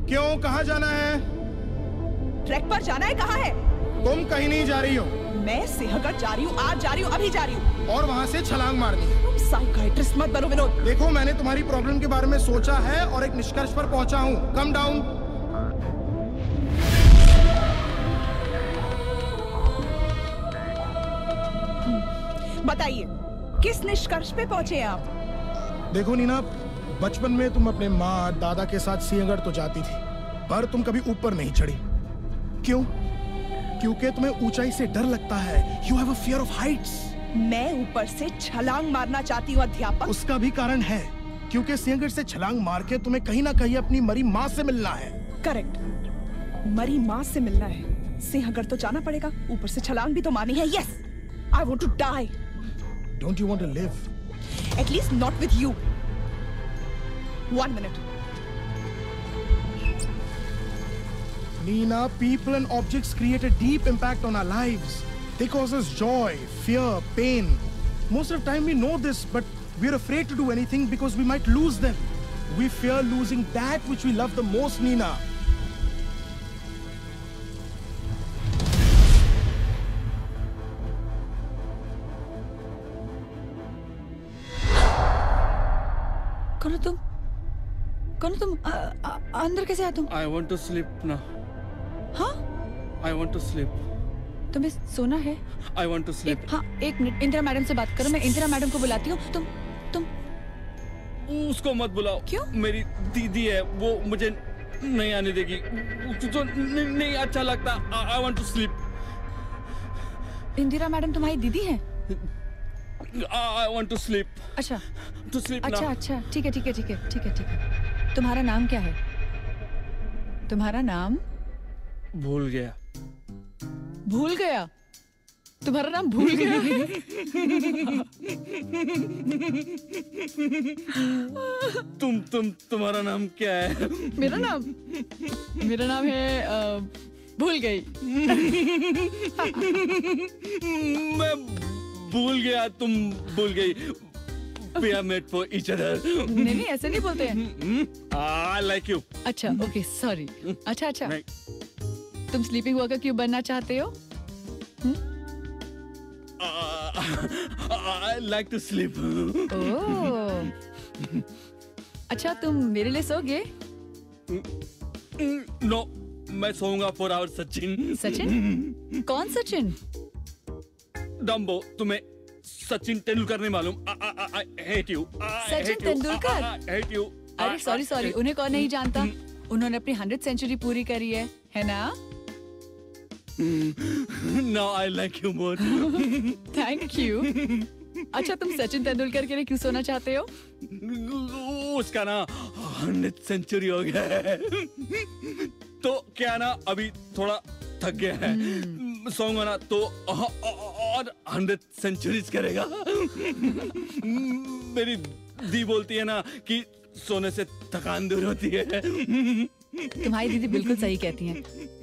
क्यों, कहाँ जाना है? ट्रैक पर जाना है। कहाँ है? तुम कहीं नहीं जा रही हो। मैं सिंहगढ़ जा रही हूँ, आज जा रही हूँ, अभी जा रही हूँ। और वहाँ से छलांग मारनी है। तुम साइकियाट्रिस्ट मत बनो विनोद। देखो, मैंने तुम्हारी प्रॉब्लम के बारे में सोचा है और एक निष्कर्ष पर पहुँचा हूँ। Come down. बताइए, किस निष्कर्ष पे पहुँचे आप? देखो नीना, बचपन में तुम अपने माँ दादा के साथ सिंहगढ़ तो जाती थी, पर तुम कभी ऊपर नहीं चढ़ी। क्यों? क्योंकि तुम्हें ऊंचाई से डर लगता है। You have a fear of heights. मैं ऊपर से छलांग मारना चाहती हूँ अध्यापक। उसका भी कारण है, क्योंकि सिंहगढ़ से छलांग मार के तुम्हें कहीं ना कहीं अपनी मरी माँ से मिलना है। करेक्ट, मरी माँ से मिलना है। सिंहगढ़ तो जाना पड़ेगा, ऊपर से छलांग भी तो मारनी है। Yes, I want to die. Don't you want to live? At least not with you. 1 minute. Nina, people and objects create a deep impact on our lives. They cause us joy, fear, pain. Most of the time we know this, but we're afraid to do anything because we might lose them. We fear losing that which we love the most, Nina. कौन हो तुम? कौन हो तुम? अंदर कैसे आए तुम? I want to sleep now. हाँ? I want to sleep. तुम्हें सोना है? I want to sleep. हाँ, 1 मिनट, इंदिरा मैडम से बात करो। मैं इंदिरा मैडम को बुलाती हूँ। तुम उसको मत बुलाओ। क्यों? मेरी दीदी है, वो मुझे नहीं आने देगी, तो नहीं अच्छा लगता। I want to sleep. Indira madam तुम्हारी दीदी हैं? I want to sleep. अच्छा टू स्लीप अच्छा नाउ। अच्छा, ठीक है ठीक है ठीक है ठीक है ठीक है। तुम्हारा नाम क्या है? तुम्हारा नाम? भूल गया। भूल गया? तुम्हारा नाम भूल गया? तुम्हारा नाम क्या है? मेरा नाम है भूल गई। मैं भूल गया, तुम भूल गई। We are made for each other. नहीं ऐसे नहीं बोलते हैं। I like you. अच्छा ओके सॉरी। अच्छा तुम स्लीपिंग वर्कर क्यों बनना चाहते हो? I like to sleep. ओह अच्छा तुम मेरे लिए सोगे? No, मैं सोऊंगा for our सचिन। सचिन? कौन सचिन? डम्बो, तुम्हें सचिन तेंदुलकर नहीं मालूम? I hate you. Sachin Tendulkar? I hate you. अरे सॉरी उन्हें कौन नहीं जानता? उन्होंने अपनी 100th सेंचुरी पूरी करी है ना? Now I like you more. Thank you. अच्छा तुम सचिन तेंदुलकर के लिए क्यों सोना चाहते हो? उसका ना 100th सेंचुरी हो गया है, तो क्या ना अभी थोड़ा थक गया है। सोऊंगा ना तो और 100 सेंचुरीज करेगा। मेरी दी बोलती है ना कि सोने से थकान दूर होती है। तुम्हारी दीदी बिल्कुल सही कहती हैं।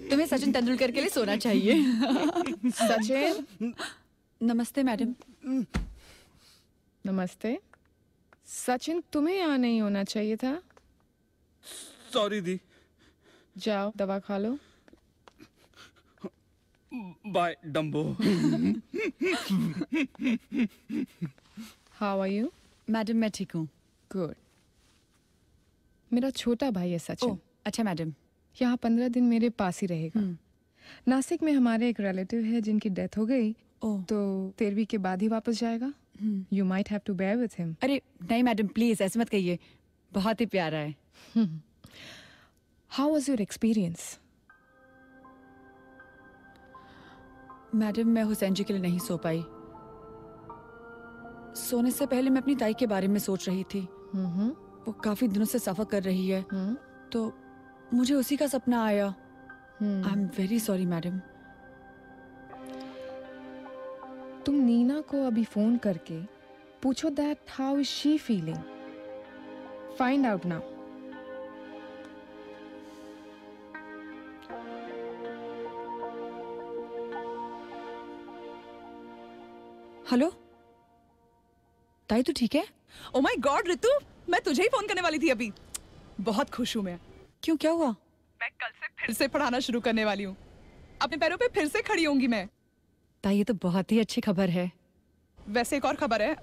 तुम्हें सचिन तेंदुलकर के लिए सोना चाहिए। सचिन। नमस्ते मैडम। नमस्ते। सचिन तुम्हें यहाँ नहीं होना चाहिए था। सॉरी दी। जाओ दवा खा लो। Bye Dumbo. How are you? Madam मैं ठीक हूँ। गुड। मेरा छोटा भाई है सचिन। अच्छा मैडम। यहाँ 15 दिन मेरे पास ही रहेगा। नासिक में हमारे एक रिलेटिव है जिनकी डेथ हो गई, तो 13वीं के बाद ही वापस जाएगा। You might have to bear with him. अरे नहीं मैडम प्लीज ऐसे मत कहिए, बहुत ही प्यारा है। How was your experience? Madam मैं हुसैन जी के लिए नहीं सो पाई। सोने से पहले मैं अपनी ताई के बारे में सोच रही थी। वो काफी दिनों से सफर कर रही है, तो मुझे उसी का सपना आया। I am very sorry madam. तुम नीना को अभी फोन करके पूछो that how is she feeling. Find out now. Hello ताई तू ठीक है? ओ माय गॉड रितु, मैं तुझे ही फोन करने वाली थी अभी। बहुत खुश हूँ मैं। क्यों क्या हुआ? मैं कल से फिर से पढ़ाना शुरू करने वाली हूँ। अपने पैरों पे फिर से खड़ी होंगी मैं। ताई ये तो बहुत ही अच्छी खबर है। वैसे एक और खबर है,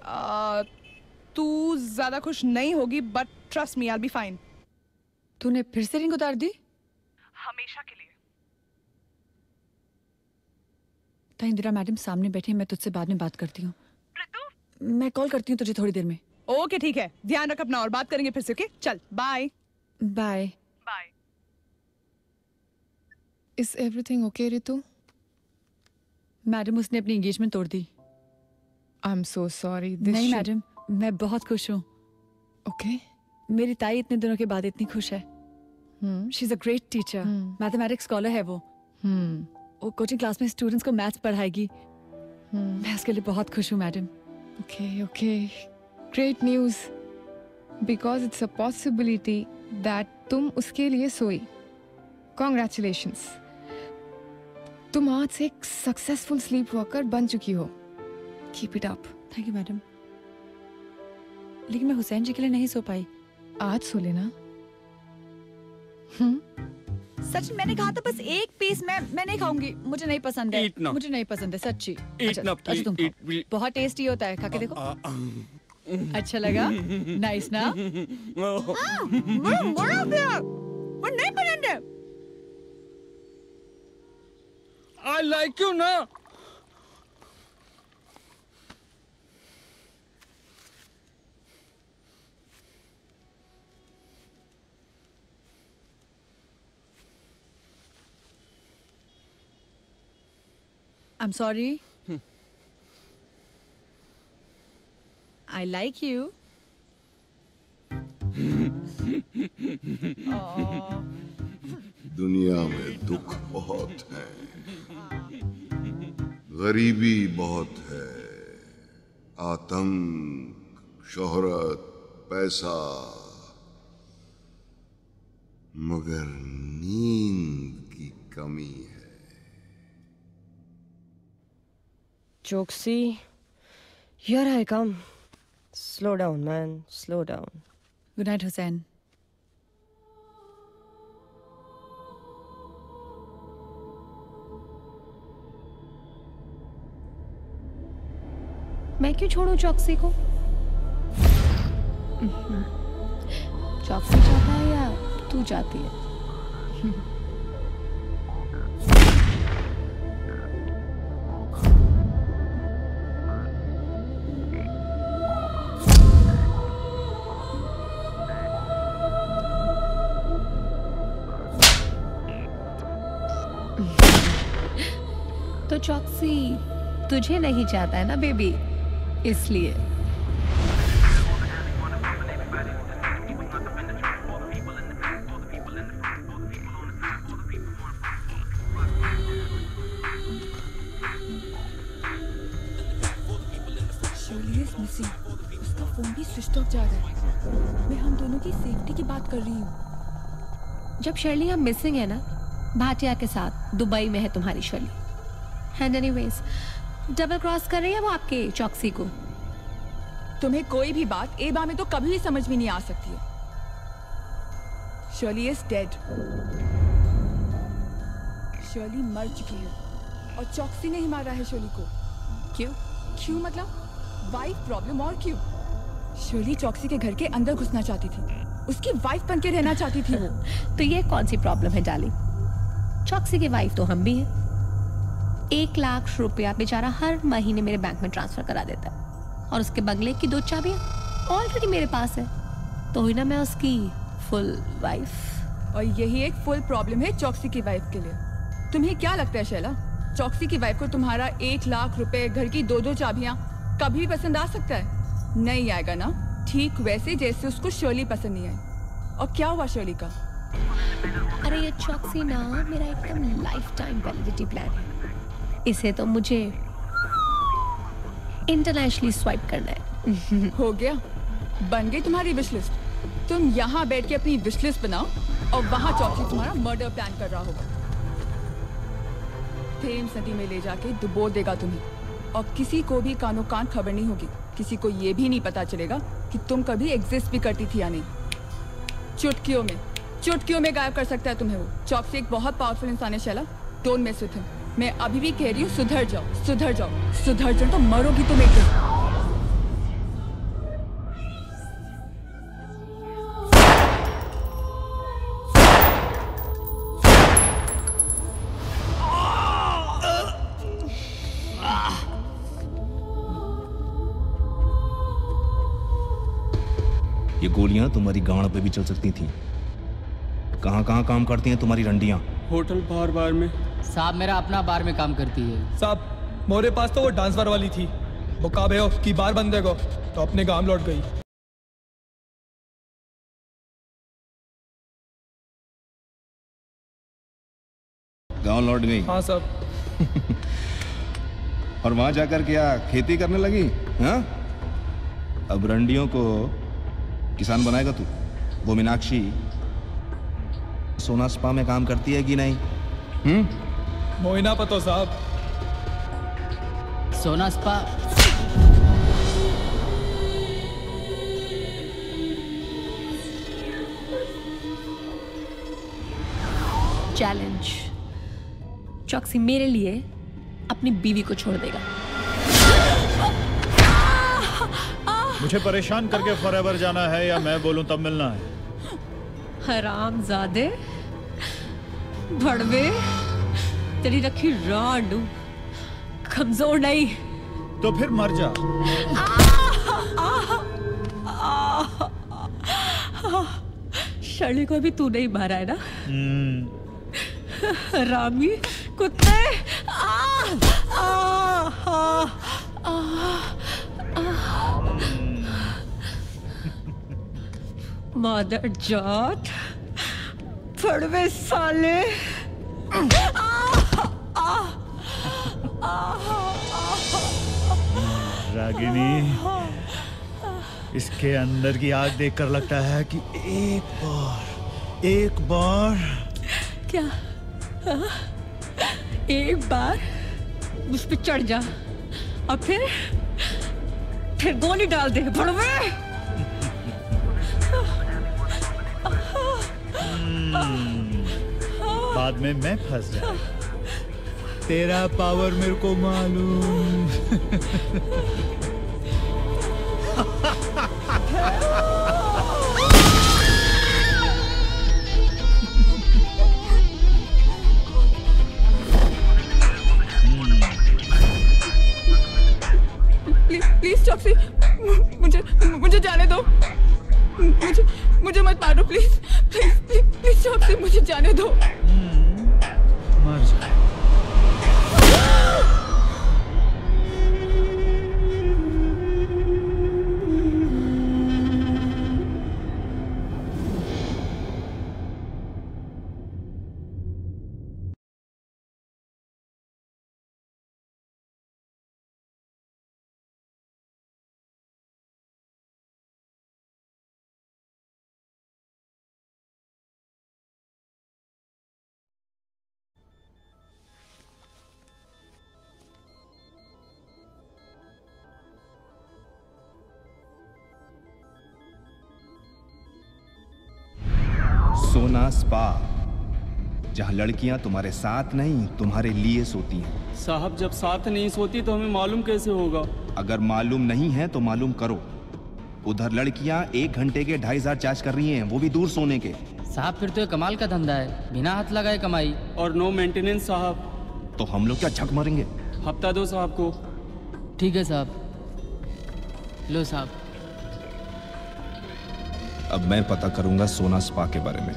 तू ज्यादा खुश नहीं होगी but trust me I will be fine. तूने फिर से रिंग उतार दी? हमेशा के लिए। ताई इंदिरा मैडम सामने बैठी, मैं तुझसे बाद में बात करती हूँ। मैं कॉल करती हूँ तुझे थोड़ी देर में। ओके ठीक है, ध्यान रख अपना और बात करेंगे फिर से। ओके चल bye. Bye bye. Is everything okay Ritu? Madam उसने अपनी एंगेजमेंट तोड़ दी। I am so sorry. नहीं मैडम मैं बहुत खुश हूँ। ओके। मेरी ताई इतने दिनों के बाद इतनी खुश है। She is a great teacher, mathematics scholar है वो। वो कोचिंग क्लास में स्टूडेंट्स को मैथ्स पढ़ाएगी। मैं उसके लिए बहुत खुश हूँ madam. Okay okay, great news, because it's a possibility that तुम उसके लिए सोई। कॉन्ग्रेचुलेशंस, तुम आज से एक सक्सेसफुल स्लीप वर्कर बन चुकी हो। Keep it up. Thank you madam. लेकिन मैं हुसैन जी के लिए नहीं सो पाई। आज सो लेना। सच मैंने कहा था बस एक पीस मैं नहीं खाऊंगी, मुझे नहीं पसंद है। Eat now. मुझे नहीं पसंद है सच्ची। Eat now, please, तुम eat, खाओ। please. बहुत टेस्टी होता है, खा के देखो। अच्छा लगा? नाइस ना? मुझे नहीं पसंद है। I like you ना। I'm sorry. I like you. दुनिया में दुख बहुत है, गरीबी बहुत है, आतंक, शोहरत, पैसा, मगर नींद की कमी है। Choksi, here I come. Slow down, man. Slow down. Good night, Hussain. मैं क्यों छोड़ूं चौकसी को? चौकसी चाहता है या तू चाहती है? तो चौकसी तुझे नहीं चाहता है ना बेबी, इसलिए। उसका फोन भी स्विच ऑफ जा रहा है। मैं हम दोनों की सेफ्टी की बात कर रही हूँ। जब शर्ली हम मिसिंग है ना, भाटिया के साथ दुबई में है तुम्हारी Shirley. And anyways double cross कर रही है वो आपके चौकसी को। तुम्हें कोई भी बात ए बा में तो कभी भी समझ में नहीं आ सकती है। Shirley is dead. शर्ली मर चुकी है और चौकसी ने ही मारा है शर्ली को। क्यों? क्यों मतलब वाइफ प्रॉब्लम और क्यों? शर्ली चौकसी के घर के अंदर घुसना चाहती थी, उसकी वाइफ बनके रहना चाहती थी वो। तो ये कौन सी प्रॉब्लम है डाली? चौकसी की वाइफ तो हम भी हैं। 1 लाख रुपया बेचारा हर महीने मेरे बैंक में ट्रांसफर करा देता है और उसके बंगले की 2 चाबियां ऑलरेडी मेरे पास है, तो हुई ना मैं उसकी फुल वाइफ। और यही एक फुल प्रॉब्लम है चौकसी की वाइफ के लिए। तुम्हें क्या लगता है शैला, चौकसी की वाइफ को तुम्हारा 1 लाख रुपए, घर की 2 चाबियां कभी भी पसंद आ सकता है? नहीं आएगा ना। ठीक वैसे जैसे उसको शर्ली पसंद नहीं आई। और क्या हुआ शर्ली का? अरे ये चौकसी ना मेरा एकदम लाइफ टाइम वैलिडिटी प्लान है। इसे तो मुझे इंटरनेशनली स्वाइप करना है। हो गया, बन गई तुम्हारी विश लिस्ट। तुम यहाँ बैठ के अपनी विश लिस्ट बनाओ और वहाँ चौकसी तुम्हारा मर्डर प्लान कर रहा होगा। थेम्स नदी में ले जाके डुबो देगा तुम्हें और किसी को भी कानो कान खबर नहीं होगी। किसी को ये भी नहीं पता चलेगा कि तुम कभी एग्जिस्ट भी करती थी या नहीं। चुटकियों में गायब कर सकता है तुम्हें वो। चौकसी एक बहुत पावरफुल इंसान है Shaila, don't mess with him. मैं अभी भी कह रही हूँ सुधर जाओ, सुधर जाओ, सुधर जाओ तो मरोगी तुम एक दिन। ये गोलियां तुम्हारी गांड पे भी चल सकती थी। कहाँ कहाँ काम करती हैं तुम्हारी रंडियां? होटल बार में। साहब मेरा अपना बार में काम करती है। साहब मोरे पास तो वो डांस बार वाली थी, वो काबे की बार बंदे को तो अपने गांव लौट गई। गांव लौट गई? हाँ साहब। और वहां जाकर क्या खेती करने लगी? हाँ, अब रंडियों को किसान बनाएगा तू? वो मीनाक्षी सोना स्पा में काम करती है कि नहीं? मोइना पतो साहब। सोना स्पा चैलेंज। चौकसी मेरे लिए अपनी बीवी को छोड़ देगा। मुझे परेशान करके फॉरएवर जाना है या मैं बोलूं तब मिलना है? हरामजादे, भड़वे, तेरी रखी राड कमजोर नहीं। तो फिर मर जा। शर्ली को भी तू नहीं मारा है ना? रामी कुत्ते। मादर जात फड़वे साले। रागिनी, इसके अंदर की आग देखकर लगता है कि एक बार क्या? एक बार उस पे चढ़ जा और फिर गोली डाल दे भड़वे। बाद में मैं फंस जाऊं। तेरा पावर मेरे को मालूम। प्लीज चॉक्सी, मुझे जाने दो। मुझे मत मारो प्लीज प्लीज चॉक्सी, मुझे जाने दो। मर जा। सोना स्पा, जहां लड़कियां तुम्हारे साथ नहीं तुम्हारे लिए सोती हैं। साहब जब साथ नहीं सोती तो हमें मालूम कैसे होगा? अगर मालूम नहीं है तो मालूम करो। उधर लड़कियां 1 घंटे के 2500 चार्ज कर रही हैं, वो भी दूर सोने के। साहब फिर तो ये कमाल का धंधा है, बिना हाथ लगाए कमाई। और नो मेंटेनेंस साहब। तो हम लोग क्या झक मारेंगे? हफ्ता दो साहब को। ठीक है साहब। लो साहब। अब मैं पता करूंगा सोना स्पा के बारे में।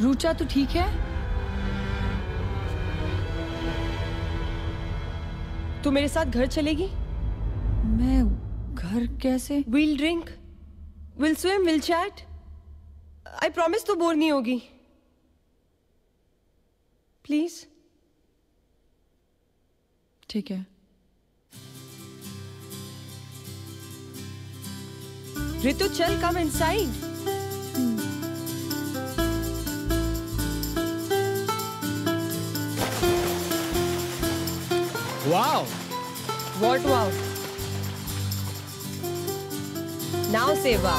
रुचा तो ठीक है? तू मेरे साथ घर चलेगी? मैं घर कैसे? We'll drink, we'll swim, we'll chat. I promise तू बोर नहीं होगी। Please? ठीक है। रितु चल, come inside. Wow! What wow? Now say wow.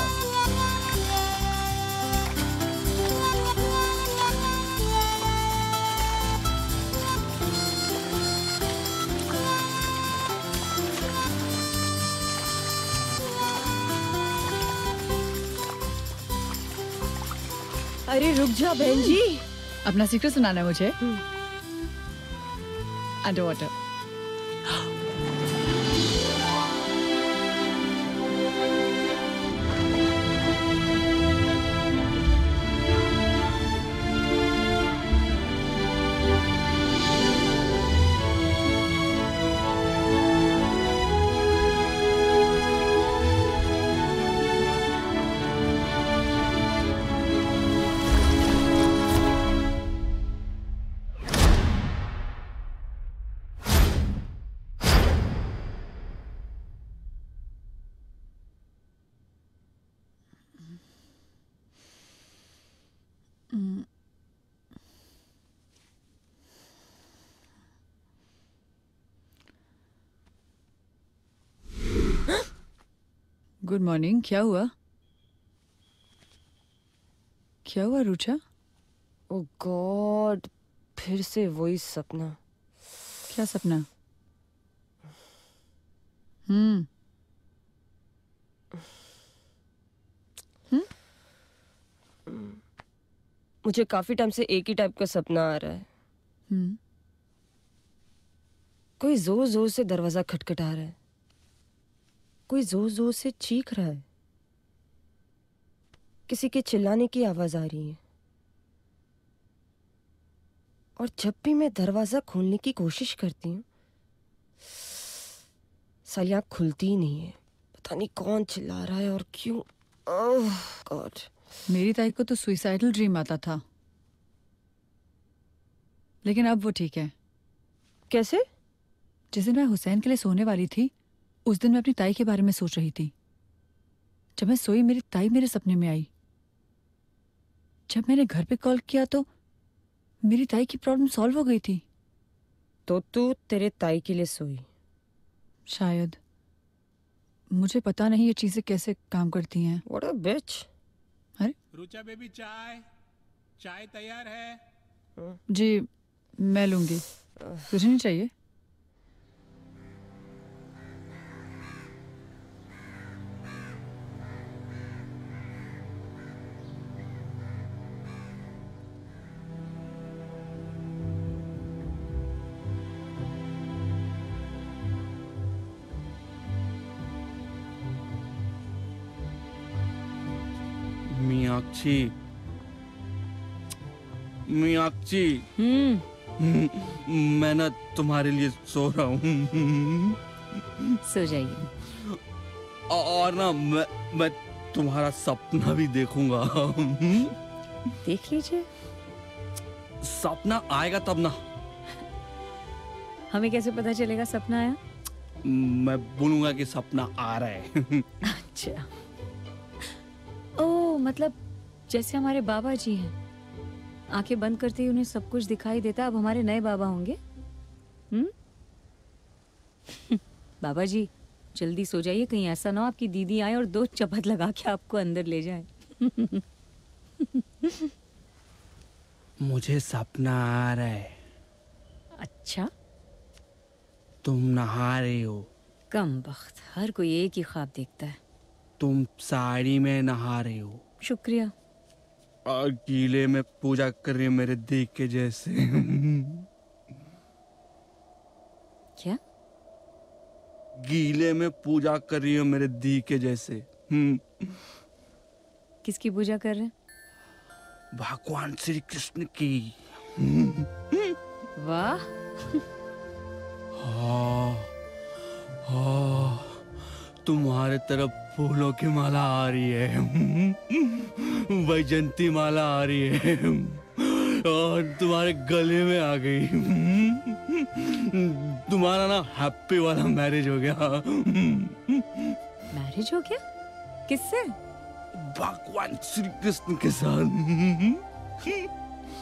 अरे रुक जा बहन जी। अपना सीक्रेट सुनाना है मुझे। Under water. Good morning. क्या हुआ? क्या हुआ रुचा? ओ गॉड, फिर से वही सपना। क्या सपना? मुझे काफी टाइम से एक ही टाइप का सपना आ रहा है। कोई जोर जोर से दरवाजा खटखटा रहा है, कोई जोर जोर से चीख रहा है, किसी के चिल्लाने की आवाज आ रही है। और जब भी मैं दरवाजा खोलने की कोशिश करती हूँ, साली आँख खुलती ही नहीं है। पता नहीं कौन चिल्ला रहा है और क्यों। ओह गॉड। मेरी ताई को तो सुइसाइडल ड्रीम आता था, लेकिन अब वो ठीक है। कैसे? जिस दिन मैं हुसैन के लिए सोने वाली थी, उस दिन मैं अपनी ताई के बारे में सोच रही थी। जब मैं सोई, मेरी ताई मेरे सपने में आई। जब मैंने घर पे कॉल किया तो मेरी ताई की प्रॉब्लम सॉल्व हो गई थी। तो तू तेरे ताई के लिए सोई? शायद। मुझे पता नहीं ये चीजें कैसे काम करती हैं। What a bitch। अरे रुचा बेबी, चाय तैयार है? जी मैं लूंगी। तुझे नहीं चाहिए? मीनाक्षी, मैं ना तुम्हारे लिए सो रहा हूँ। सो जाइए। और ना मैं तुम्हारा सपना भी देखूंगा। देख लीजिए। सपना आएगा तब ना। हमें कैसे पता चलेगा सपना आया? मैं बोलूंगा कि सपना आ रहा है। अच्छा। ओह, मतलब जैसे हमारे बाबा जी हैं, आंखें बंद करते ही उन्हें सब कुछ दिखाई देता। अब हमारे नए बाबा होंगे। बाबा जी जल्दी सो जाइए, कहीं ऐसा ना हो आपकी दीदी आए और 2 चपत लगा के आपको अंदर ले जाए। मुझे सपना आ रहा है। अच्छा, तुम नहा रही हो। कम बख्त, हर कोई एक ही ख्वाब देखता है। तुम साड़ी में नहा रही हो। शुक्रिया। और गीले में पूजा कर रही हो मेरे देख के जैसे। क्या? गीले में पूजा कर रही हो मेरे दी के जैसे। किसकी पूजा कर रहे हैं? भगवान श्री कृष्ण की। वाह। तुम्हारे तरफ फूलों की माला आ रही है, वैजंती माला आ रही है और तुम्हारे गले में आ गई। तुम्हारा ना हैप्पी वाला मैरिज हो गया। मैरिज हो गया? किससे? भगवान श्री कृष्ण के साथ।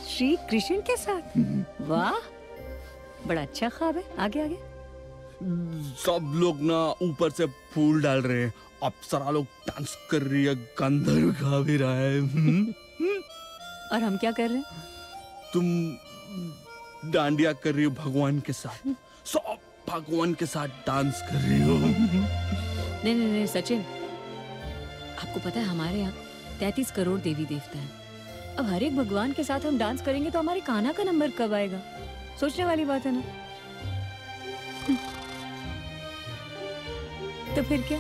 श्री कृष्ण के साथ? वाह, बड़ा अच्छा ख्वाब है। आगे आगे। सब लोग ना ऊपर से फूल डाल रहे हैं, अप्सरा लोग डांस कर रही है, गंधर्व गा भी रहा है। और हम क्या कर रहे हैं? तुम डांडिया कर रही हो भगवान के साथ। सब भगवान के साथ डांस कर रही हो। नहीं नहीं नहीं सचिन, आपको पता है हमारे यहाँ 33 करोड़ देवी देवता हैं। अब हर एक भगवान के साथ हम डांस करेंगे तो हमारे कान्हा का नंबर कब आएगा? सोचने वाली बात है ना। तो फिर क्या?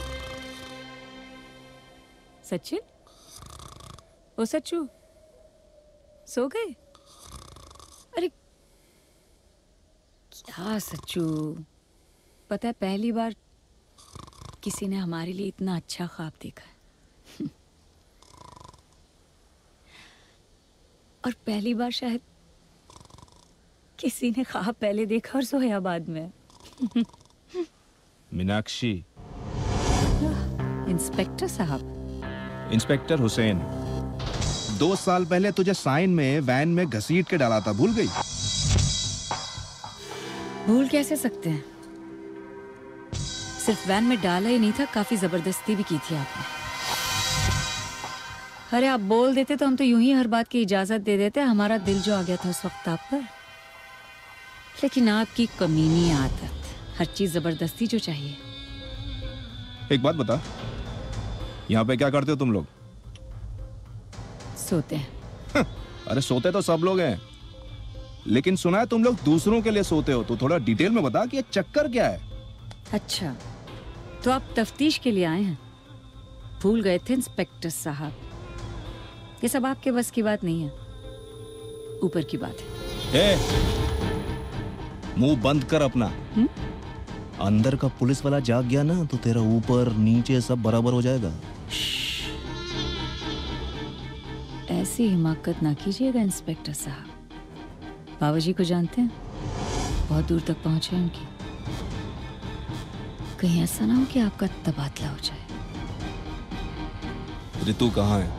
सचिन, ओ सच्चू, सो गए? अरे क्या सच्चू, पता है पहली बार किसी ने हमारे लिए इतना अच्छा ख्वाब देखा है। और पहली बार शायद किसी ने ख्वाब पहले देखा और सोया बाद में। मीनाक्षी। इंस्पेक्टर साहब। इंस्पेक्टर हुसैन, 2 साल पहले तुझे साइन में वैन में घसीट के डाला था, भूल गई? भूल कैसे सकते हैं? सिर्फ वैन में डाला ही नहीं था, काफी जबरदस्ती भी की थी आपने। अरे आप बोल देते तो हम तो यूं ही हर बात की इजाजत दे देते। हमारा दिल जो आ गया था उस वक्त आप पर। लेकिन आपकी कमीनी आदत, हर चीज जबरदस्ती जो चाहिए। एक बात बता, यहाँ पे क्या करते हो तुम लोग? सोते हैं। अरे सोते तो सब लोग हैं, लेकिन सुना है तुम लोग दूसरों के लिए सोते हो, तो थोड़ा डिटेल में बता कि ये चक्कर क्या है। अच्छा, तो आप तफ्तीश के लिए आए हैं? भूल गए थे इंस्पेक्टर साहब, ये सब आपके बस की बात नहीं है, ऊपर की बात है। मुंह बंद कर अपना। अंदर का पुलिस वाला जाग गया ना तो तेरा ऊपर नीचे सब बराबर हो जाएगा। ऐसी हिमाकत ना कीजिएगा इंस्पेक्टर साहब, बाबा जी को जानते हैं, बहुत दूर तक पहुंचे उनकी, कहीं ऐसा ना हो कि आपका तबादला हो जाए। ऋतु कहाँ है?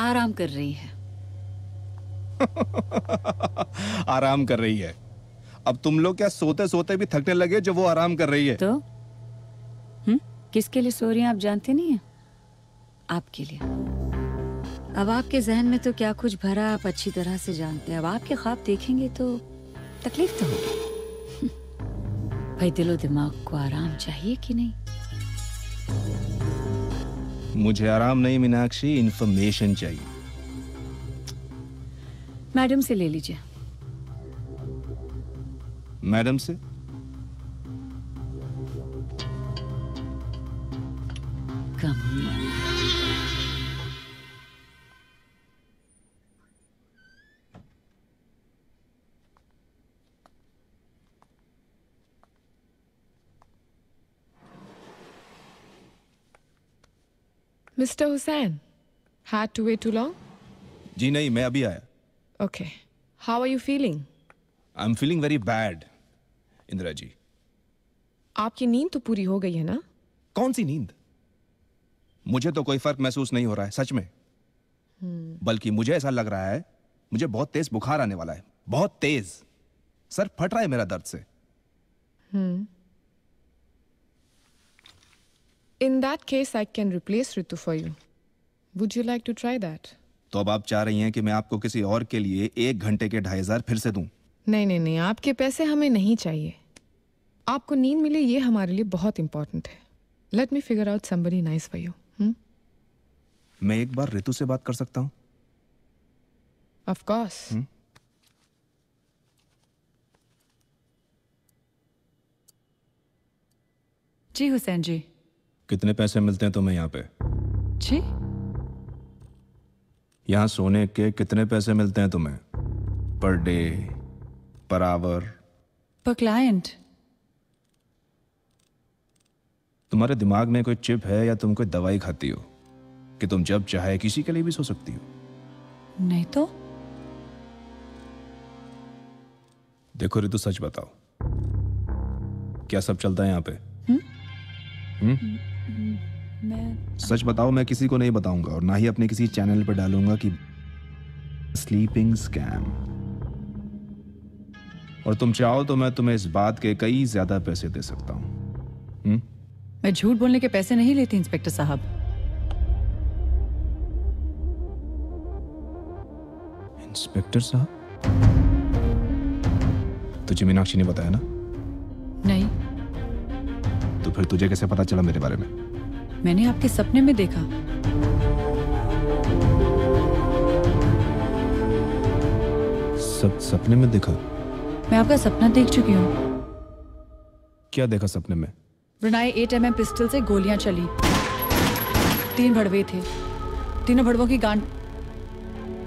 आराम कर रही है। आराम कर रही है? अब तुम लोग क्या सोते सोते भी थकने लगे जो वो आराम कर रही है? तो किसके लिए सो रही हैं आप जानते नहीं हैं? आपके लिए। अब आपके जहन में तो क्या कुछ भरा आप अच्छी तरह से जानते हैं। अब आपके ख्वाब देखेंगे तो तकलीफ तो होगी। भाई दिलो दिमाग को आराम चाहिए कि नहीं? मुझे आराम नहीं मीनाक्षी, इंफॉर्मेशन चाहिए। मैडम से ले लीजिए। मैडम से? Mr. Hussain, had to wait too long? जी नहीं, मैं अभी आया। Okay. How are you feeling? I'm feeling very bad, Indira ji. आपकी नींद तो पूरी हो गई है ना? कौन सी नींद? मुझे तो कोई फर्क महसूस नहीं हो रहा है, सच में। बल्कि मुझे ऐसा लग रहा है मुझे बहुत तेज बुखार आने वाला है, बहुत तेज। सर फट रहा है मेरा दर्द से। In that case, I can replace Ritu for you. Would you like to try that? तो अब आप चाह रही हैं कि मैं आपको किसी और के लिए 1 घंटे के 2,500 फिर से दूं? नहीं नहीं नहीं, आपके पैसे हमें नहीं चाहिए। आपको नींद मिले ये हमारे लिए बहुत इंपॉर्टेंट है। Let me figure out somebody nice for you. मैं एक बार ऋतु से बात कर सकता हूं? Of course. जी हुसैन जी। कितने पैसे मिलते हैं तुम्हें यहाँ पे? जी? यहाँ सोने के कितने पैसे मिलते हैं तुम्हें? Per day, per hour? पर क्लाइंट? तुम्हारे दिमाग में कोई चिप है या तुम कोई दवाई खाती हो कि तुम जब चाहे किसी के लिए भी सो सकती हो? नहीं तो। देखो ऋतु, सच बताओ, क्या सब चलता है यहाँ पे? मैं सच बताओ, मैं किसी को नहीं बताऊंगा और ना ही अपने किसी चैनल पर डालूंगा कि स्लीपिंग स्कैम। और तुम चाहो तो मैं तुम्हें इस बात के कई ज्यादा पैसे दे सकता हूं। मैं झूठ बोलने के पैसे नहीं लेती इंस्पेक्टर साहब। इंस्पेक्टर साहब? तुझे मीनाक्षी ने बताया ना? नहीं। तो फिर तुझे कैसे पता चला मेरे बारे में? मैंने आपके सपने में देखा। सपने में देखा? मैं आपका सपना देख चुकी हूँ। क्या देखा सपने में? ब्रुनाई 8mm पिस्टल से गोलियां चली। 3 भड़वे थे। तीनों भड़वों की गांड,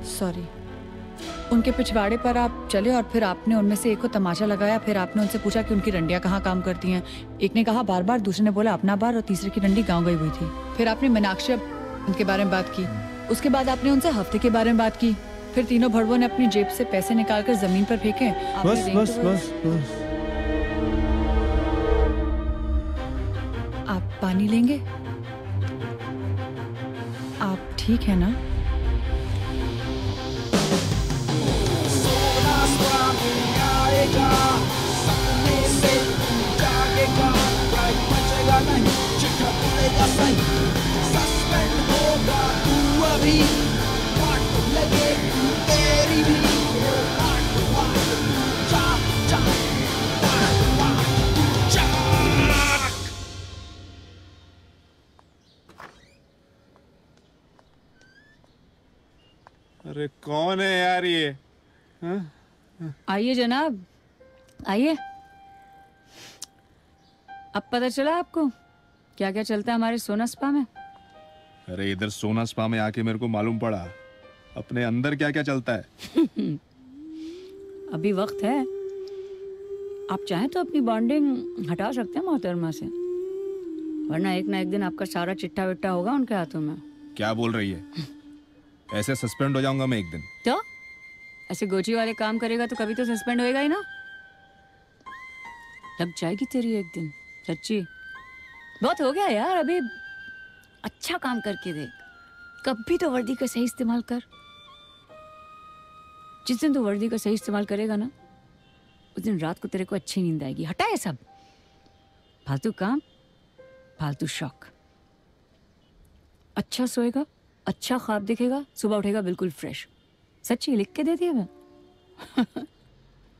सॉरी, उनके पिछवाड़े पर आप चले और फिर आपने उनमें से एक को तमाचा लगाया। फिर आपने उनसे पूछा कि उनकी रंडियां कहाँ काम करती हैं। एक ने कहा बार बार, दूसरे ने बोला अपना बार और तीसरे की रंडी गाँव गई हुई थी। फिर आपने मीनाक्षी उनके बारे में बात की। उसके बाद आपने उनसे हफ्ते के बारे में बात की। फिर तीनों भड़वों ने अपनी जेब से पैसे निकालकर जमीन पर फेंके। बस बस बस बस। आप पानी लेंगे? आप ठीक है ना? अरे कौन है यार ये? आइए जनाब, आइए। अब पता चला आपको क्या क्या चलता है हमारे सोना स्पा में? अरे इधर सोना स्पा में आके मेरे को मालूम पड़ा अपने अंदर क्या क्या चलता है। अभी वक्त है, आप चाहें तो अपनी बॉन्डिंग हटा सकते हैं मोहतरमा से, वरना एक ना एक दिन आपका सारा चिट्ठा विट्ठा होगा उनके हाथों में। क्या बोल रही है? ऐसे सस्पेंड हो जाऊंगा मैं एक दिन। तो ऐसे गोची वाले काम करेगा तो कभी तो सस्पेंड होएगा ही ना। लग जाएगी तेरी एक दिन, सच्ची। बहुत हो गया यार, अभी अच्छा काम करके देख। कभी तो वर्दी का सही इस्तेमाल कर। जिस दिन तो वर्दी का सही इस्तेमाल करेगा ना, उस दिन रात को तेरे को अच्छी नींद आएगी। हटा ये सब फालतू काम, फालतू शौक। अच्छा सोएगा, अच्छा ख्वाब दिखेगा, सुबह उठेगा बिल्कुल फ्रेश। सच्ची लिख के दे दिया मैं।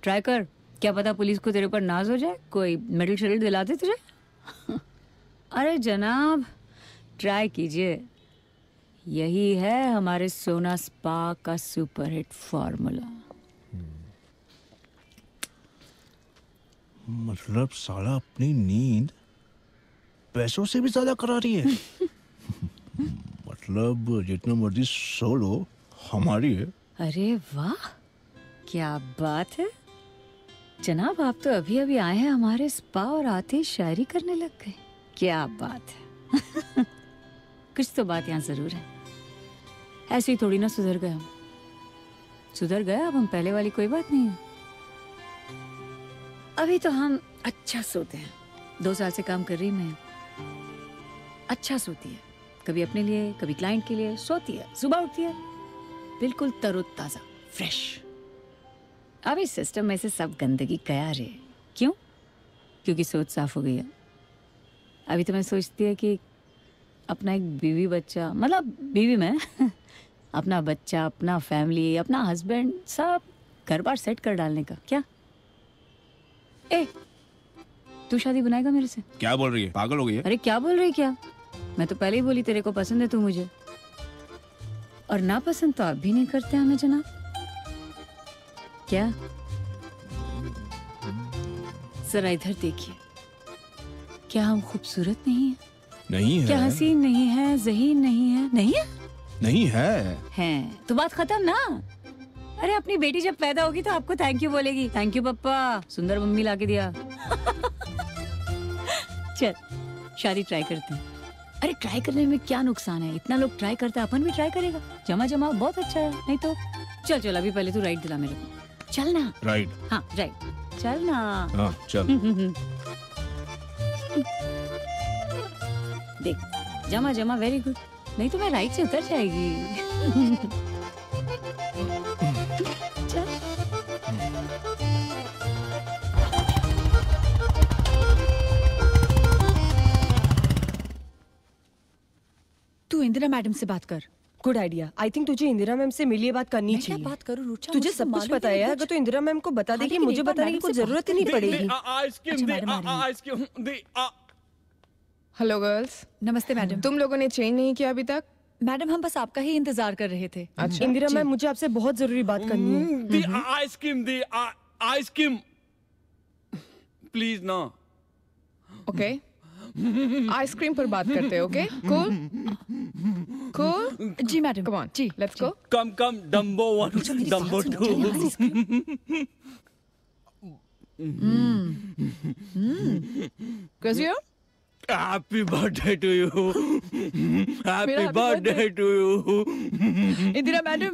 ट्राई कर, क्या पता पुलिस को तेरे ऊपर नाज हो जाए, कोई मेडल शेडल दिला दे तुझे। अरे जनाब ट्राई कीजिए, यही है हमारे सोना स्पा का सुपरहिट फॉर्मूला। मतलब साला अपनी नींद पैसों से भी ज्यादा करा रही है। मतलब जितना मर्जी सो लो, हमारी है। अरे वाह, क्या बात है जनाब। आप तो अभी अभी आए हैं हमारे स्पा और आते ही शायरी करने लग गए। क्या बात है। कुछ तो बात यहाँ जरूर है। ऐसे ही थोड़ी ना सुधर गए हम। सुधर गए, अब हम पहले वाली कोई बात नहीं है। अभी तो हम अच्छा सोते हैं। 2 साल से काम कर रही मैं। अच्छा सोती है, कभी अपने लिए कभी क्लाइंट के लिए। सोती है, सुबह उठती है बिल्कुल तरोताजा फ्रेश। अब इस सिस्टम में से सब गंदगी गया रे। क्यों? क्योंकि सोच साफ हो गई है। अभी तो मैं सोचती है कि अपना एक बीवी बच्चा, मतलब बीवी में अपना बच्चा, अपना फैमिली, अपना हस्बैंड, सब घर बार सेट कर डालने का। क्या ए, तू शादी बनाएगा मेरे से? क्या बोल रही है? पागल हो गई है? अरे क्या बोल रही है क्या? मैं तो पहले ही बोली तेरे को पसंद है तू मुझे, और ना पसंद तो आप भी नहीं करते हमें जनाब। क्या? जरा इधर देखिए, क्या हम खूबसूरत नहीं है? नहीं है। क्या हसीन नहीं है, ज़हीन नहीं है? नहीं है? नहीं है। हैं तो बात खत्म ना। अरे अपनी बेटी जब पैदा होगी तो आपको थैंक यू बोलेगी। थैंक यू पप्पा, सुंदर मम्मी लाके दिया। चल शादी ट्राई करते हैं। अरे ट्राई करने में क्या नुकसान है? इतना लोग ट्राई करते हैं, अपन भी ट्राई करेगा। जमा जमा बहुत अच्छा है। नहीं तो चल चल, अभी पहले तू राइट दिला मेरे को। चल ना। राइट? हाँ राइट, चल ना। हाँ चल। देख जमा जमा, वेरी गुड। नहीं तो मैं राइट से उतर जाएगी। चल। तू इंदिरा मैडम से बात कर। Good idea. आई थिंक तुझे इंदिरा मैम से मिलिए बात करनी मैं क्या चाहिए। बात करूं रुचा? तुझे मुझसे सब कुछ मालूम पता ही है नहीं यार। कुछ। अगर तू इंदिरा मैम को बता हाँ, देगी, लेकिन मुझे एक बार बताने की मैडम कुछ से जरूरत ही नहीं पड़ेगी। Hello girls. नमस्ते मैडम। तुम लोगों ने चेंज नहीं किया अभी तक? मैडम हम बस आपका ही इंतजार कर रहे थे। अच्छा। इंदिरा मैम, मुझे आपसे बहुत जरूरी बात करनी है। आइसक्रीम प्लीज ना। ओके, आइसक्रीम पर बात करते हैं। Okay cool cool. जी मैडम। कम ऑन जी, let's go. Come Dumbo 1 Dumbo 2। Grazier? Happy birthday to you. Happy birthday to you. Indira madam,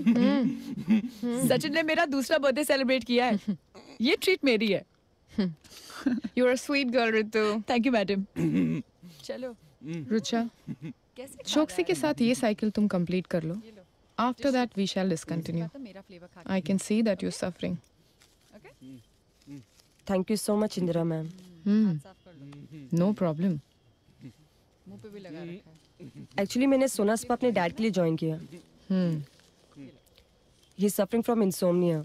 Sachin ने मेरा दूसरा बर्थडे सेलिब्रेट किया है। ये ट्रीट मेरी है। You are a sweet girl, Ritu. Thank you madam. चलो रुचा, चौकसी के साथ ये साइकिल तुम कंप्लीट कर लो। After that we shall discontinue. I can see that you're suffering. Thank you so much Indira ma'am. No problem. Actually मैंने सोना स्पा अपने डैड के लिए ज्वाइन किया। He is suffering from insomnia.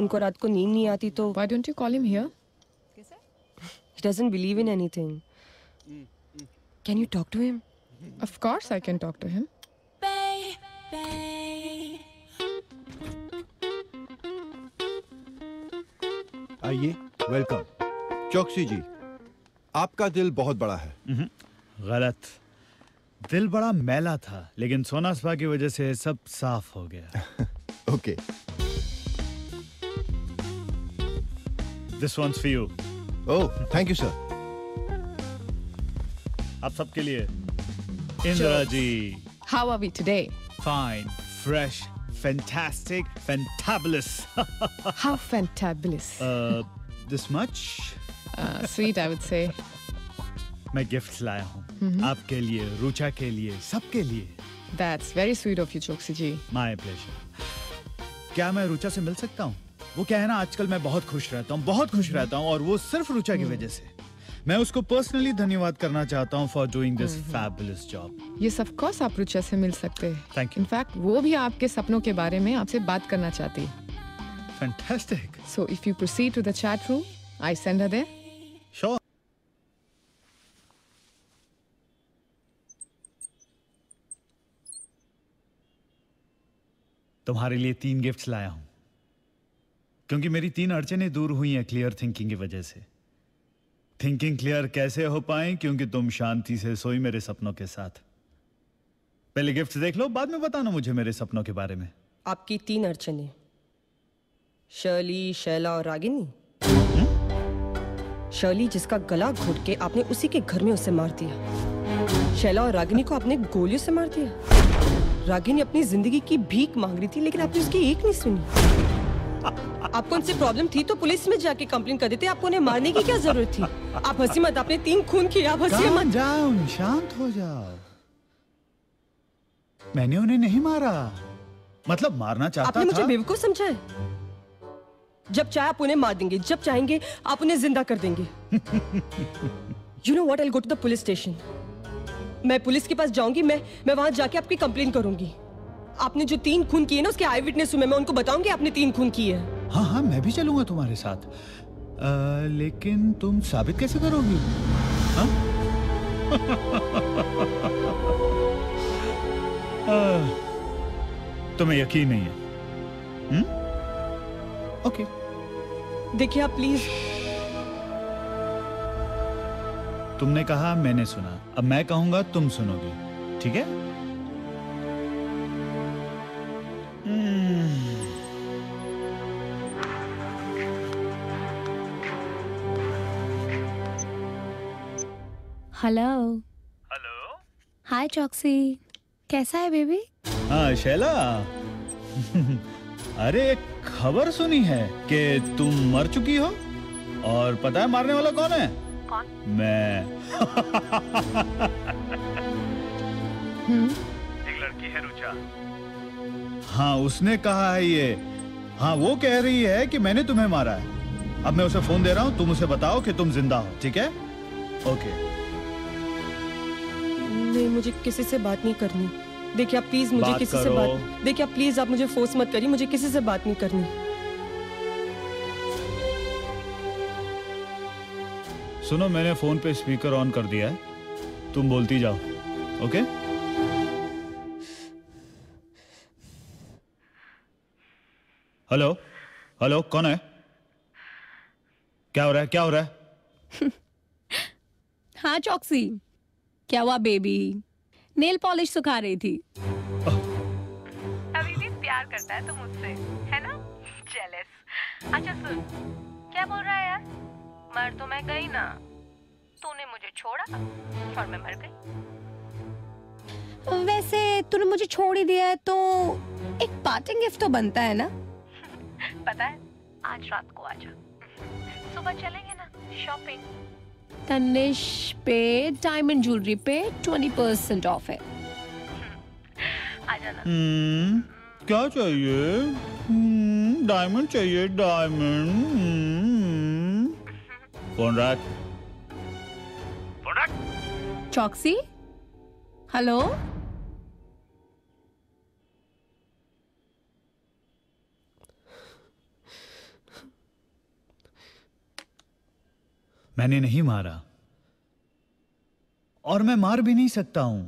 उनको रात को नींद नहीं आती तो Why don't you call him here? he doesn't believe in anything. Can you talk to him? Of course I can talk to him. आइए, वेलकम। चौकसी जी, आपका दिल बहुत बड़ा है। गलत। दिल बड़ा मैला था, लेकिन सोना स्पा की वजह से सब साफ हो गया। Okay. This one's for you. Oh, thank you, sir. आप सबके लिए। Indira ji. How are we today? Fine, fresh, fantastic, fantabulous. How fantabulous? This much? Sweet, I would say. मैं गिफ्ट्स लाया हूँ। आपके लिए, रुचा के लिए, सबके लिए। That's very sweet of you, Choksi ji. My pleasure. क्या मैं रुचा से मिल सकता हूँ? वो क्या है ना, आजकल मैं बहुत खुश रहता हूँ, बहुत खुश रहता हूँ, और वो सिर्फ रुचा की वजह से। मैं उसको पर्सनली धन्यवाद करना चाहता हूँ for doing this fabulous job. Yes, of course आप रुचा से मिल सकते हैं। Thank you. In fact, वो भी आपके सपनों के बारे में आपसे बात करना चाहती है। Fantastic. So if you proceed to the chat room, I send her there. Sure. तुम्हारे लिए 3 गिफ्ट्स लाया हूं, क्योंकि मेरी 3 अड़चनें दूर हुई हैं क्लियर थिंकिंग की वजह से। थिंकिंग क्लियर कैसे हो पाए? क्योंकि तुम शांति से सोई मेरे सपनों के साथ। पहले गिफ्ट देख लो, बाद में बताना मुझे मेरे सपनों के बारे में। आपकी 3 अड़चनें, शर्ली, शैला और रागिनी। शर्ली जिसका गला घोट के आपने उसी के घर में उसे मार दिया। शैला और रागिनी को आपने गोलियों से मार दिया। रागिनी अपनी जिंदगी की भीख मांग रही थी, लेकिन आपने उसकी एक नहीं सुनी। आपको उनसे प्रॉब्लम थी तो पुलिस में जाके कंप्लेन कर देते। आपको उन्हें मारने की क्या जरूरत थी? आप हंसी मत, आपने 3 खून किए। आप हंसी मत। जाओ, शांत हो जाओ। मैंने उन्हें नहीं मारा, मतलब मारना चाहता था। आपने मुझे बेवकूफ समझा है? जब चाहे आप उन्हें मार देंगे, जब चाहेंगे आप उन्हें जिंदा कर देंगे। You know what? I'll go to the police station. मैं पुलिस के पास जाऊंगी। मैं वहां जाके आपकी कंप्लेन करूंगी। आपने जो 3 खून किए ना, उसके आई विटनेस हूं मैं उनको बताऊंगी आपने 3 खून किए हैं। हाँ हाँ, मैं भी चलूंगा तुम्हारे साथ। लेकिन तुम साबित कैसे करोगी? हाँ? तुम्हें यकीन नहीं है? ओके। देखिए आप प्लीज। तुमने कहा, मैंने सुना, अब मैं कहूंगा तुम सुनोगी, ठीक है? हेलो। हेलो। हाय चॉक्सी, कैसा है बेबी? हाँ शैला। अरे एक खबर सुनी है कि तुम मर चुकी हो, और पता है मारने वाला कौन है? कौन? मैं। एक लड़की है रुचा। हाँ उसने कहा है ये। हाँ वो कह रही है कि मैंने तुम्हें मारा है। अब मैं उसे फोन दे रहा हूँ, तुम उसे बताओ कि तुम जिंदा हो, ठीक है? ओके। नहीं, मुझे किसी से बात नहीं करनी। देखिए आप प्लीज मुझे किसी से बात, देखिए आप प्लीज आप मुझे फोर्स मत करिए, मुझे किसी से बात नहीं करनी। सुनो, मैंने फोन पे स्पीकर ऑन कर दिया है, तुम बोलती जाओ, ओके? हेलो हेलो, कौन है? क्या हो रहा है? क्या हो रहा है? हाँ चॉक्सी, क्या हुआ बेबी? नेल पॉलिश सुखा रही थी। अभी भी प्यार करता है तो मुझसे, है ना? जेलस। अच्छा सुन, क्या बोल रहा है यार? मर तो मैं गई ना, तूने मुझे छोड़ा और मैं मर गई। वैसे तूने मुझे छोड़ ही दिया है तो एक पार्टिंग गिफ्ट तो बनता है ना? पता है, आज रात को आजा, सुबह चलेंगे ना शॉपिंग। तनिष पे डायमंड ज्वेलरी पे 20% ऑफ है। आ जाना। क्या चाहिए? डायमंड चाहिए, डायमंड। फोन रख। चॉक्सी, हेलो। मैंने नहीं मारा, और मैं मार भी नहीं सकता हूं।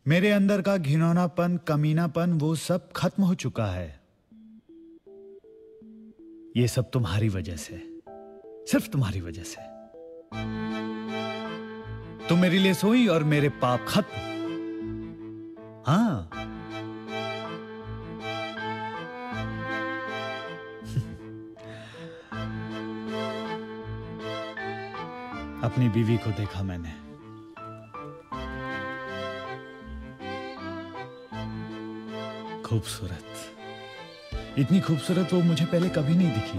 मेरे अंदर का घिनौनापन, कमीनापन, वो सब खत्म हो चुका है। ये सब तुम्हारी वजह से, सिर्फ तुम्हारी वजह से। तुम मेरे लिए सोई और मेरे पाप खत्म। हाँ, अपनी बीवी को देखा मैंने, खूबसूरत, इतनी खूबसूरत वो मुझे पहले कभी नहीं दिखी।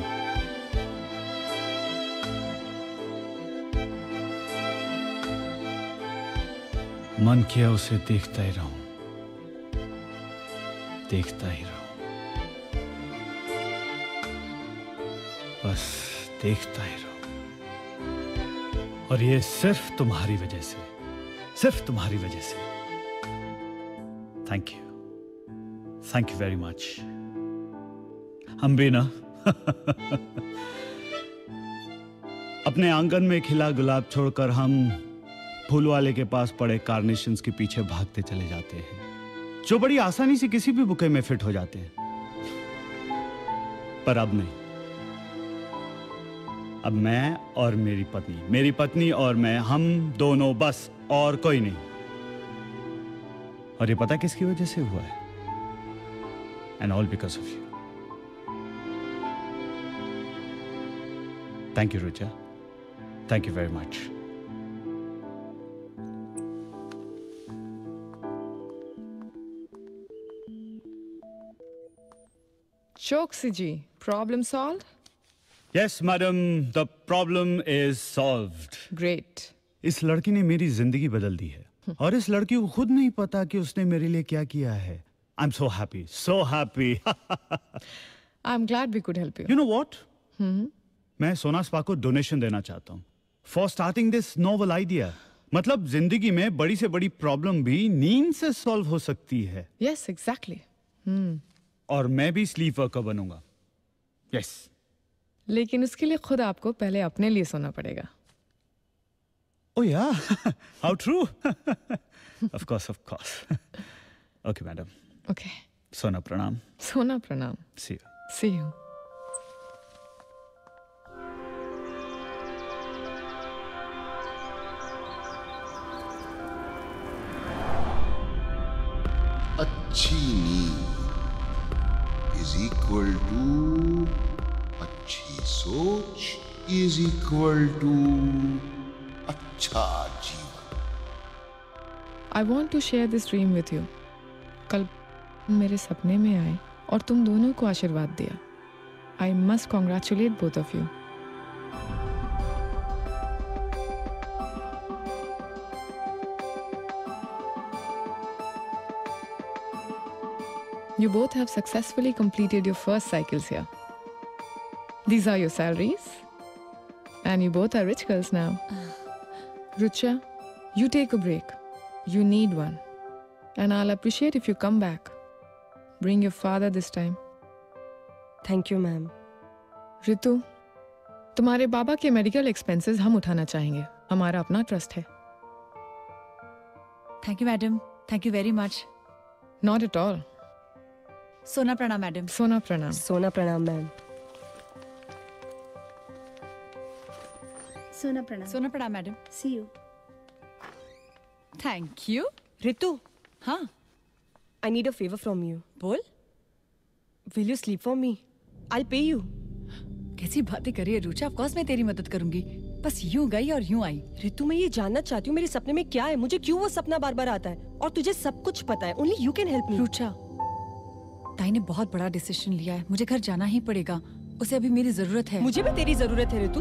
मन किया उसे देखता ही रहूं, देखता ही रहूं, बस देखता ही रहूं। और ये सिर्फ तुम्हारी वजह से, सिर्फ तुम्हारी वजह से। Thank you very much. हम भी ना अपने आंगन में खिला गुलाब छोड़कर हम फूल वाले के पास पड़े कार्नेशंस के पीछे भागते चले जाते हैं, जो बड़ी आसानी से किसी भी बुके में फिट हो जाते हैं। पर अब नहीं, अब मैं और मेरी पत्नी और मैं, हम दोनों बस, और कोई नहीं। और ये पता किसकी वजह से हुआ है? And all because of you. Thank you Rucha, thank you very much. Choksi ji, problem solve? Yes, madam, the problem is solved. Great. इस लड़की ने मेरी जिंदगी बदल दी है और इस लड़की को खुद नहीं पता कि उसने मेरे लिए क्या किया है। I'm so happy, so happy. I'm glad we could help you. You know what? मैं सोना स्पा को डोनेशन देना चाहता हूँ for starting this novel idea. मतलब जिंदगी में बड़ी से बड़ी प्रॉब्लम भी नींद से सॉल्व हो सकती है। Yes, exactly. और मैं भी स्लीप वर्कर बनूंगा। Yes. लेकिन उसके लिए खुद आपको पहले अपने लिए सोना पड़ेगा। Oh yeah, how true. Of course. Okay, madam. Okay. सोना प्रणाम। सोना प्रणाम। See you. See you. अच्छी नींद is equal to अच्छी सोच is equal to अच्छा जीवन। I want to share this dream with you. कल मेरे सपने में आए और तुम दोनों को आशीर्वाद दिया। I must congratulate both of you. You both have successfully completed your first cycles here. These are your salaries. And you both are rich girls now. Rucha, you take a break. You need one. And I'll appreciate if you come back. Bring your father this time. Thank you, ma'am. Ritu, तुम्हारे बाबा के medical expenses हम उठाना चाहेंगे। हमारा अपना trust है। Thank you madam, thank you very much. Not at all. सोना प्रणाम मैडम। सोना प्रणाम। सोना प्रणाम मैम। सोना प्रणाम madam. See you. Thank you. Ritu, हाँ, I need a favor from you. बोल। Will you sleep for me? I'll pay you. कैसी बातें कर रही है रुचा? ऑफ कोर्स मैं तेरी मदद करूंगी। बस यूं गई और यूं आई। रितु, मैं ये जानना चाहती हूँ मेरे सपने में क्या है, मुझे क्यों वो सपना बार बार आता है, और तुझे सब कुछ पता है। Only you can help me. Rucha, ताई ने बहुत बड़ा डिसीजन लिया है, मुझे घर जाना ही पड़ेगा। उसे अभी मेरी जरूरत है। मुझे भी तेरी जरूरत है रितु।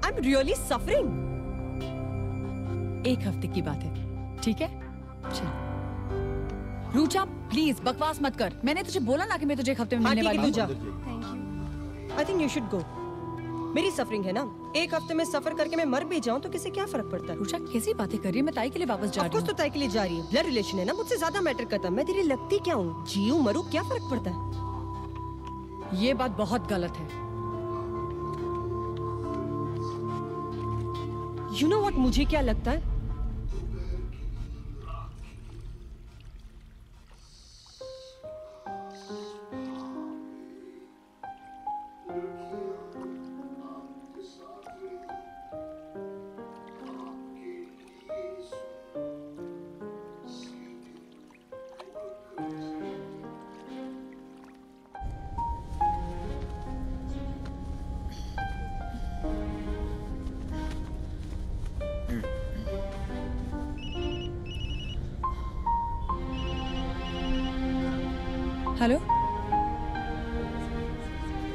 I'm really suffering. एक हफ्ते की बात है, ठीक है? चल। रुचा प्लीज बकवास मत कर। मैंने तुझे बोला ना कि मैं तुझे एक हफ्ते में मिलने वाली हूँ। I think you should go. मेरी सफरिंग है ना, एक हफ्ते में सफर करके मैं मर भी जाऊँ तो किसे क्या फर्क पड़ता है? रुचा कैसी बातें कर रही है? मैं ताई के लिए वापस जा रही हूँ। तो ताई के लिए जा रही है। ब्लड रिलेशन है ना, मुझसे ज्यादा मैटर करता है। मैं तेरी लगती क्या हूँ? जीऊं मरूं क्या फर्क पड़ता है? ये बात बहुत गलत है। You know what मुझे क्या लगता है? हेलो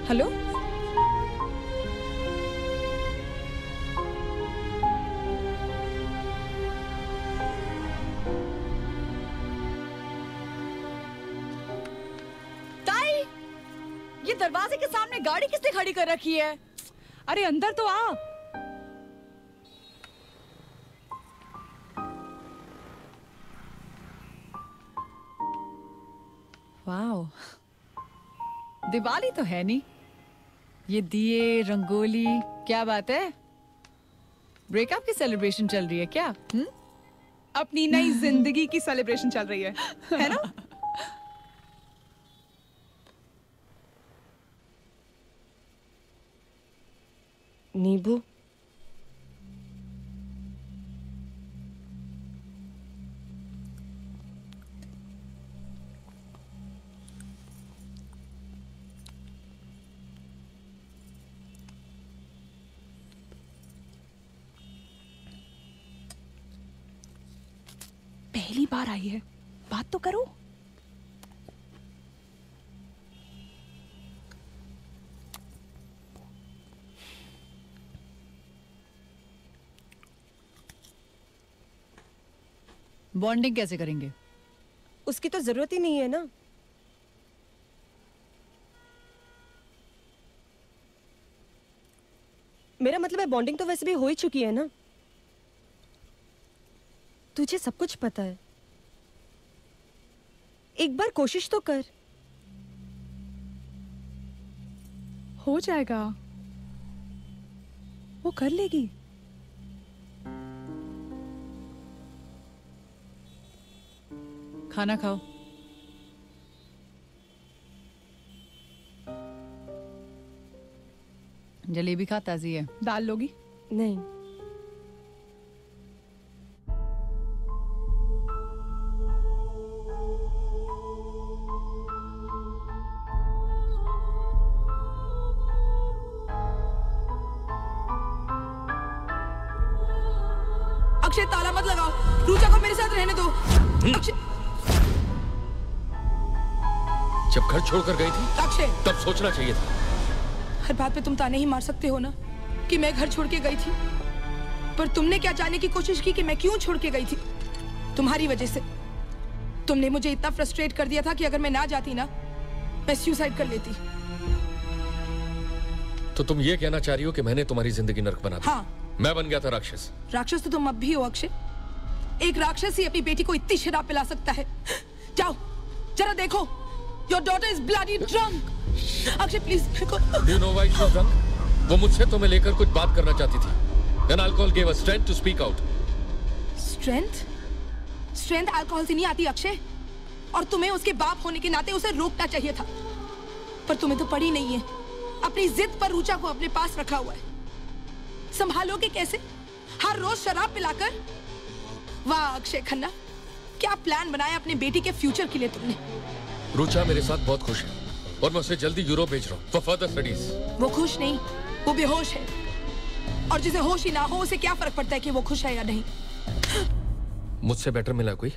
हेलो ताई, ये दरवाजे के सामने गाड़ी किसने खड़ी कर रखी है? अरे अंदर तो आ। वाओ, दिवाली तो है नहीं, ये दिए रंगोली, क्या बात है? ब्रेकअप की सेलिब्रेशन चल रही है क्या? अपनी नई जिंदगी की सेलिब्रेशन चल रही है ना? नींबू, पहली बार आई है, बात तो करो। बॉन्डिंग कैसे करेंगे? उसकी तो जरूरत ही नहीं है ना। मेरा मतलब है बॉन्डिंग तो वैसे भी हो ही चुकी है ना। तुझे सब कुछ पता है, एक बार कोशिश तो कर। हो जाएगा, वो कर लेगी। खाना खाओ। जलेबी खा, ताजी है। दाल लोगी? नहीं। अक्षय, ताला मत लगाओ, रुचा को मेरे साथ रहने दो। अक्षय, जब घर छोड़कर गई थी अक्षय, तब सोचना चाहिए था। हर बात पे तुम ताने ही मार सकते हो ना कि मैं घर छोड़ के गई थी, पर तुमने क्या जानने की कोशिश की कि मैं क्यों छोड़ के गई थी? तुम्हारी वजह से। तुमने मुझे इतना फ्रस्ट्रेट कर दिया था कि अगर मैं ना जाती ना, मैं सुसाइड कर लेती। तो तुम ये कहना चाह रही हो कि मैंने तुम्हारी जिंदगी नर्क बना दी? हाँ। मैं बन गया था राक्षस। राक्षस तो तुम अब भी हो अक्षय। एक राक्षस ही अपनी बेटी को इतनी शराब पिला सकता है। जाओ, जरा देखो। Your daughter is bloody drunk. Akshay please मेरे को। Do you know why she was drunk? वो मुझसे तुम्हें लेकर कुछ बात करना चाहती थी। Then alcohol gave her strength to speak out. Strength? Strength alcohol से नहीं आती अक्षय। और तुम्हें उसके बाप होने के नाते उसे रोकना चाहिए था। पर तुम्हें तो पड़ी नहीं है। अपनी जिद पर रुचा को अपने पास रखा हुआ है। संभालोगे कैसे? हर रोज शराब पिलाकर? वाह अक्षय खन्ना, क्या प्लान बनाया अपने बेटी के फ्यूचर के लिए तुमने? रुचा मेरे साथ बहुत खुश है और मैं उसे जल्दी यूरोप भेज रहा हूँ फॉर फर्दर स्टडीज। वो खुश नहीं, वो बेहोश है। और जिसे होश ही ना हो उसे क्या फर्क पड़ता है कि वो खुश है या नहीं? मुझसे बेटर मिला कोई?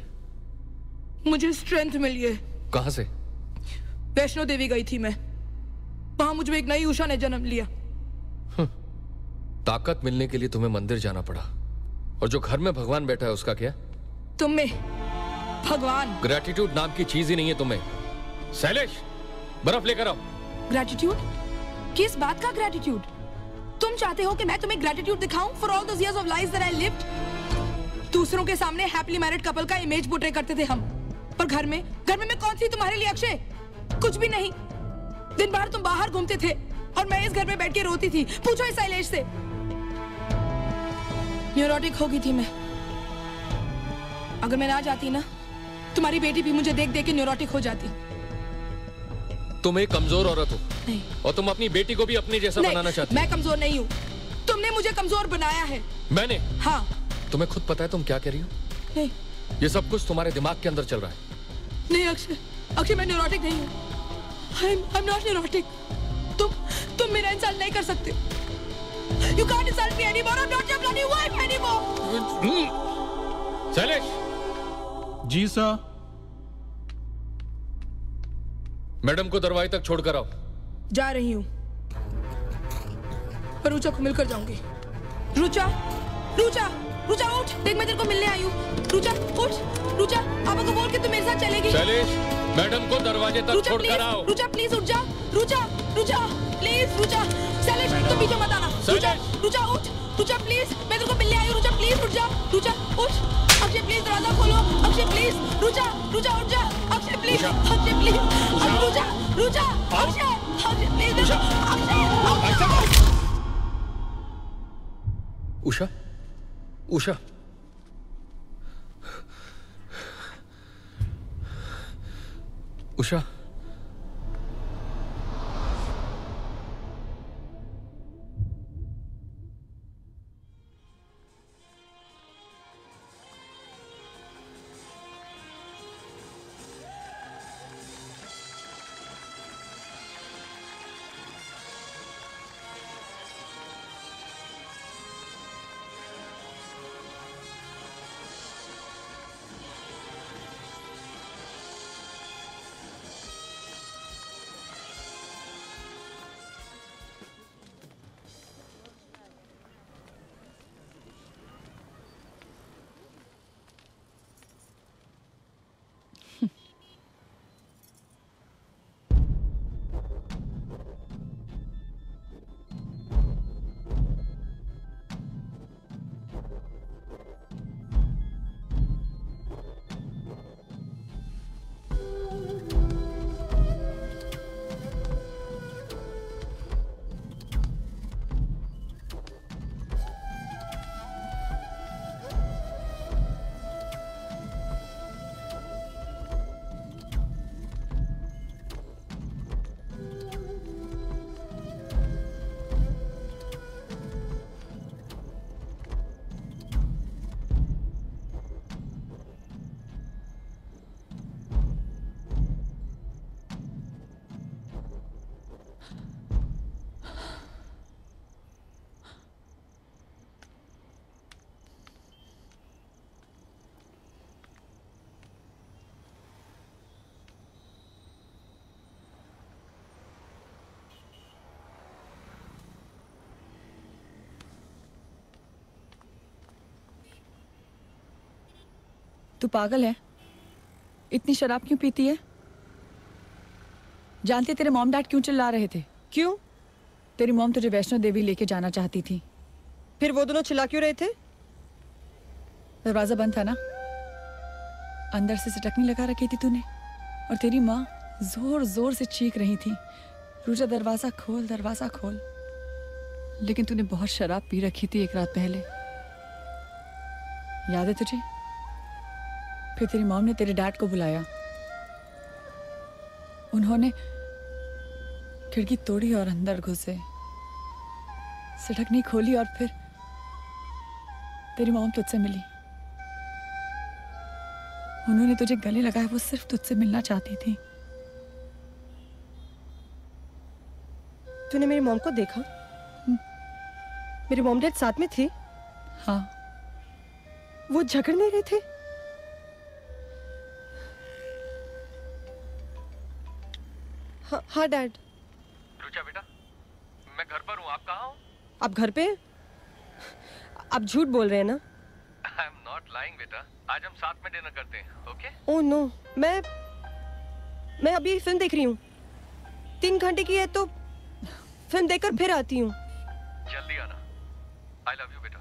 मुझे स्ट्रेंथ मिली है। कहाँ से? वैष्णो देवी गई थी मैं, वहां मुझे एक नई उषा ने जन्म लिया। ताकत मिलने के लिए तुम्हें मंदिर जाना पड़ा, और जो घर में भगवान बैठा है उसका क्या? तुम में भगवान। ग्रेटिट्यूड नाम की चीज ही नहीं है तुम्हें। शैलेश, बर्फ लेकर आओ। ग्रेटिट्यूड? किस बात का ग्रेटिट्यूड? तुम चाहते हो कि मैं तुम्हें ग्रेटिट्यूड दिखाऊं for all those years of life that I lived? दूसरों के सामने हैप्पीली मैरिड कपल का इमेज पोर्ट्रे करते थे हम, पर घर में मैं कौन सी तुम्हारे लिए अक्षय? कुछ भी नहीं। दिन भर तुम बाहर घूमते थे और मैं इस घर में बैठ के रोती थी। पूछो इस शैलेश से। न्यूरोटिक हो गई थी मैं। अगर मैं ना जाती ना, तुम्हारी बेटी भी मुझे देख देख के न्यूरोटिक हो जाती। तुम एक कमजोर औरत हो। नहीं। और तुम अपनी बेटी को भी अपने जैसा बनाना चाहती हो। मैं कमजोर नहीं हूँ, तुमने मुझे कमजोर बनाया है। मैंने? हाँ। तुम्हें खुद पता है तुम क्या कह रही हो? नहीं। ये सब कुछ तुम्हारे दिमाग के अंदर चल रहा है। नहीं अक्षय, मैं न्यूरोटिक नहीं हूँ। I'm not neurotic. तुम मेरा इंसल्ट नहीं कर सकते। You can't insult me anymore. I'm not your bloody wife anymore. Shailesh. जी सर। मैडम को दरवाजे तक छोड़कर आओ। जा रही हूँ, पर रुचा को मिलकर जाऊंगी। रुचा, रुचा, रुचा उठ, देख मैं तेरे को मिलने आई हूँ। रुचा उठ, रुचा पापा को बोल के तू मेरे साथ चलेगी। शैलेश, मैडम को दरवाजे तक छोड़कर आओ। रुचा प्लीज उठ जा, रुचा, रुचा प्लीज, रुचा। शैलेश तुम पीछे मत आना। रुचा, रुचा उठ, रुचा प्लीज, मैं तेरे को मिलने आई हूँ। रुचा प्लीज उठ जा, रुचा उठ। अक्षय प्लीज दरवाजा खोलो, अक्षय प्लीज। रुचा, रुचा उठ जा, Akshay please, Akshay please, Rucha, Rucha, Akshay, Akshay please, Akshay. Usha, Usha, Usha, तू पागल है? इतनी शराब क्यों पीती है? जानते तेरे मॉम डैड क्यों चिल्ला रहे थे? क्यों? तेरी मॉम तुझे वैष्णो देवी लेके जाना चाहती थी। फिर वो दोनों चिल्ला क्यों रहे थे? दरवाजा बंद था ना, अंदर से सिटकनी लगा रखी थी तूने, और तेरी माँ जोर जोर से चीख रही थी, रुचा दरवाजा खोल, दरवाजा खोल। लेकिन तूने बहुत शराब पी रखी थी एक रात पहले, याद है तुझे? फिर तेरी मॉम ने तेरे डैड को बुलाया, उन्होंने खिड़की तोड़ी और अंदर घुसे, सिटकनी खोली और फिर तेरी मॉम तुझसे मिली। उन्होंने तुझे गले लगाया, वो सिर्फ तुझसे मिलना चाहती थी। तूने मेरी मॉम को देखा? मेरे मॉम डैड साथ में थे? हाँ। वो झगड़ नहीं रहे थे? हाँ डैड। रुचा बेटा, मैं घर पर हूँ, आप कहाँ हो? आप घर पे? आप झूठ बोल रहे हैं ना? आई एम नॉट लाइंग बेटा, आज हम साथ में डिनर करते हैं, ओके? ओह नो, मैं अभी फिल्म देख रही हूँ। 3 घंटे की है तो फिल्म देखकर फिर आती हूँ। जल्दी आना। आई लव यू बेटा।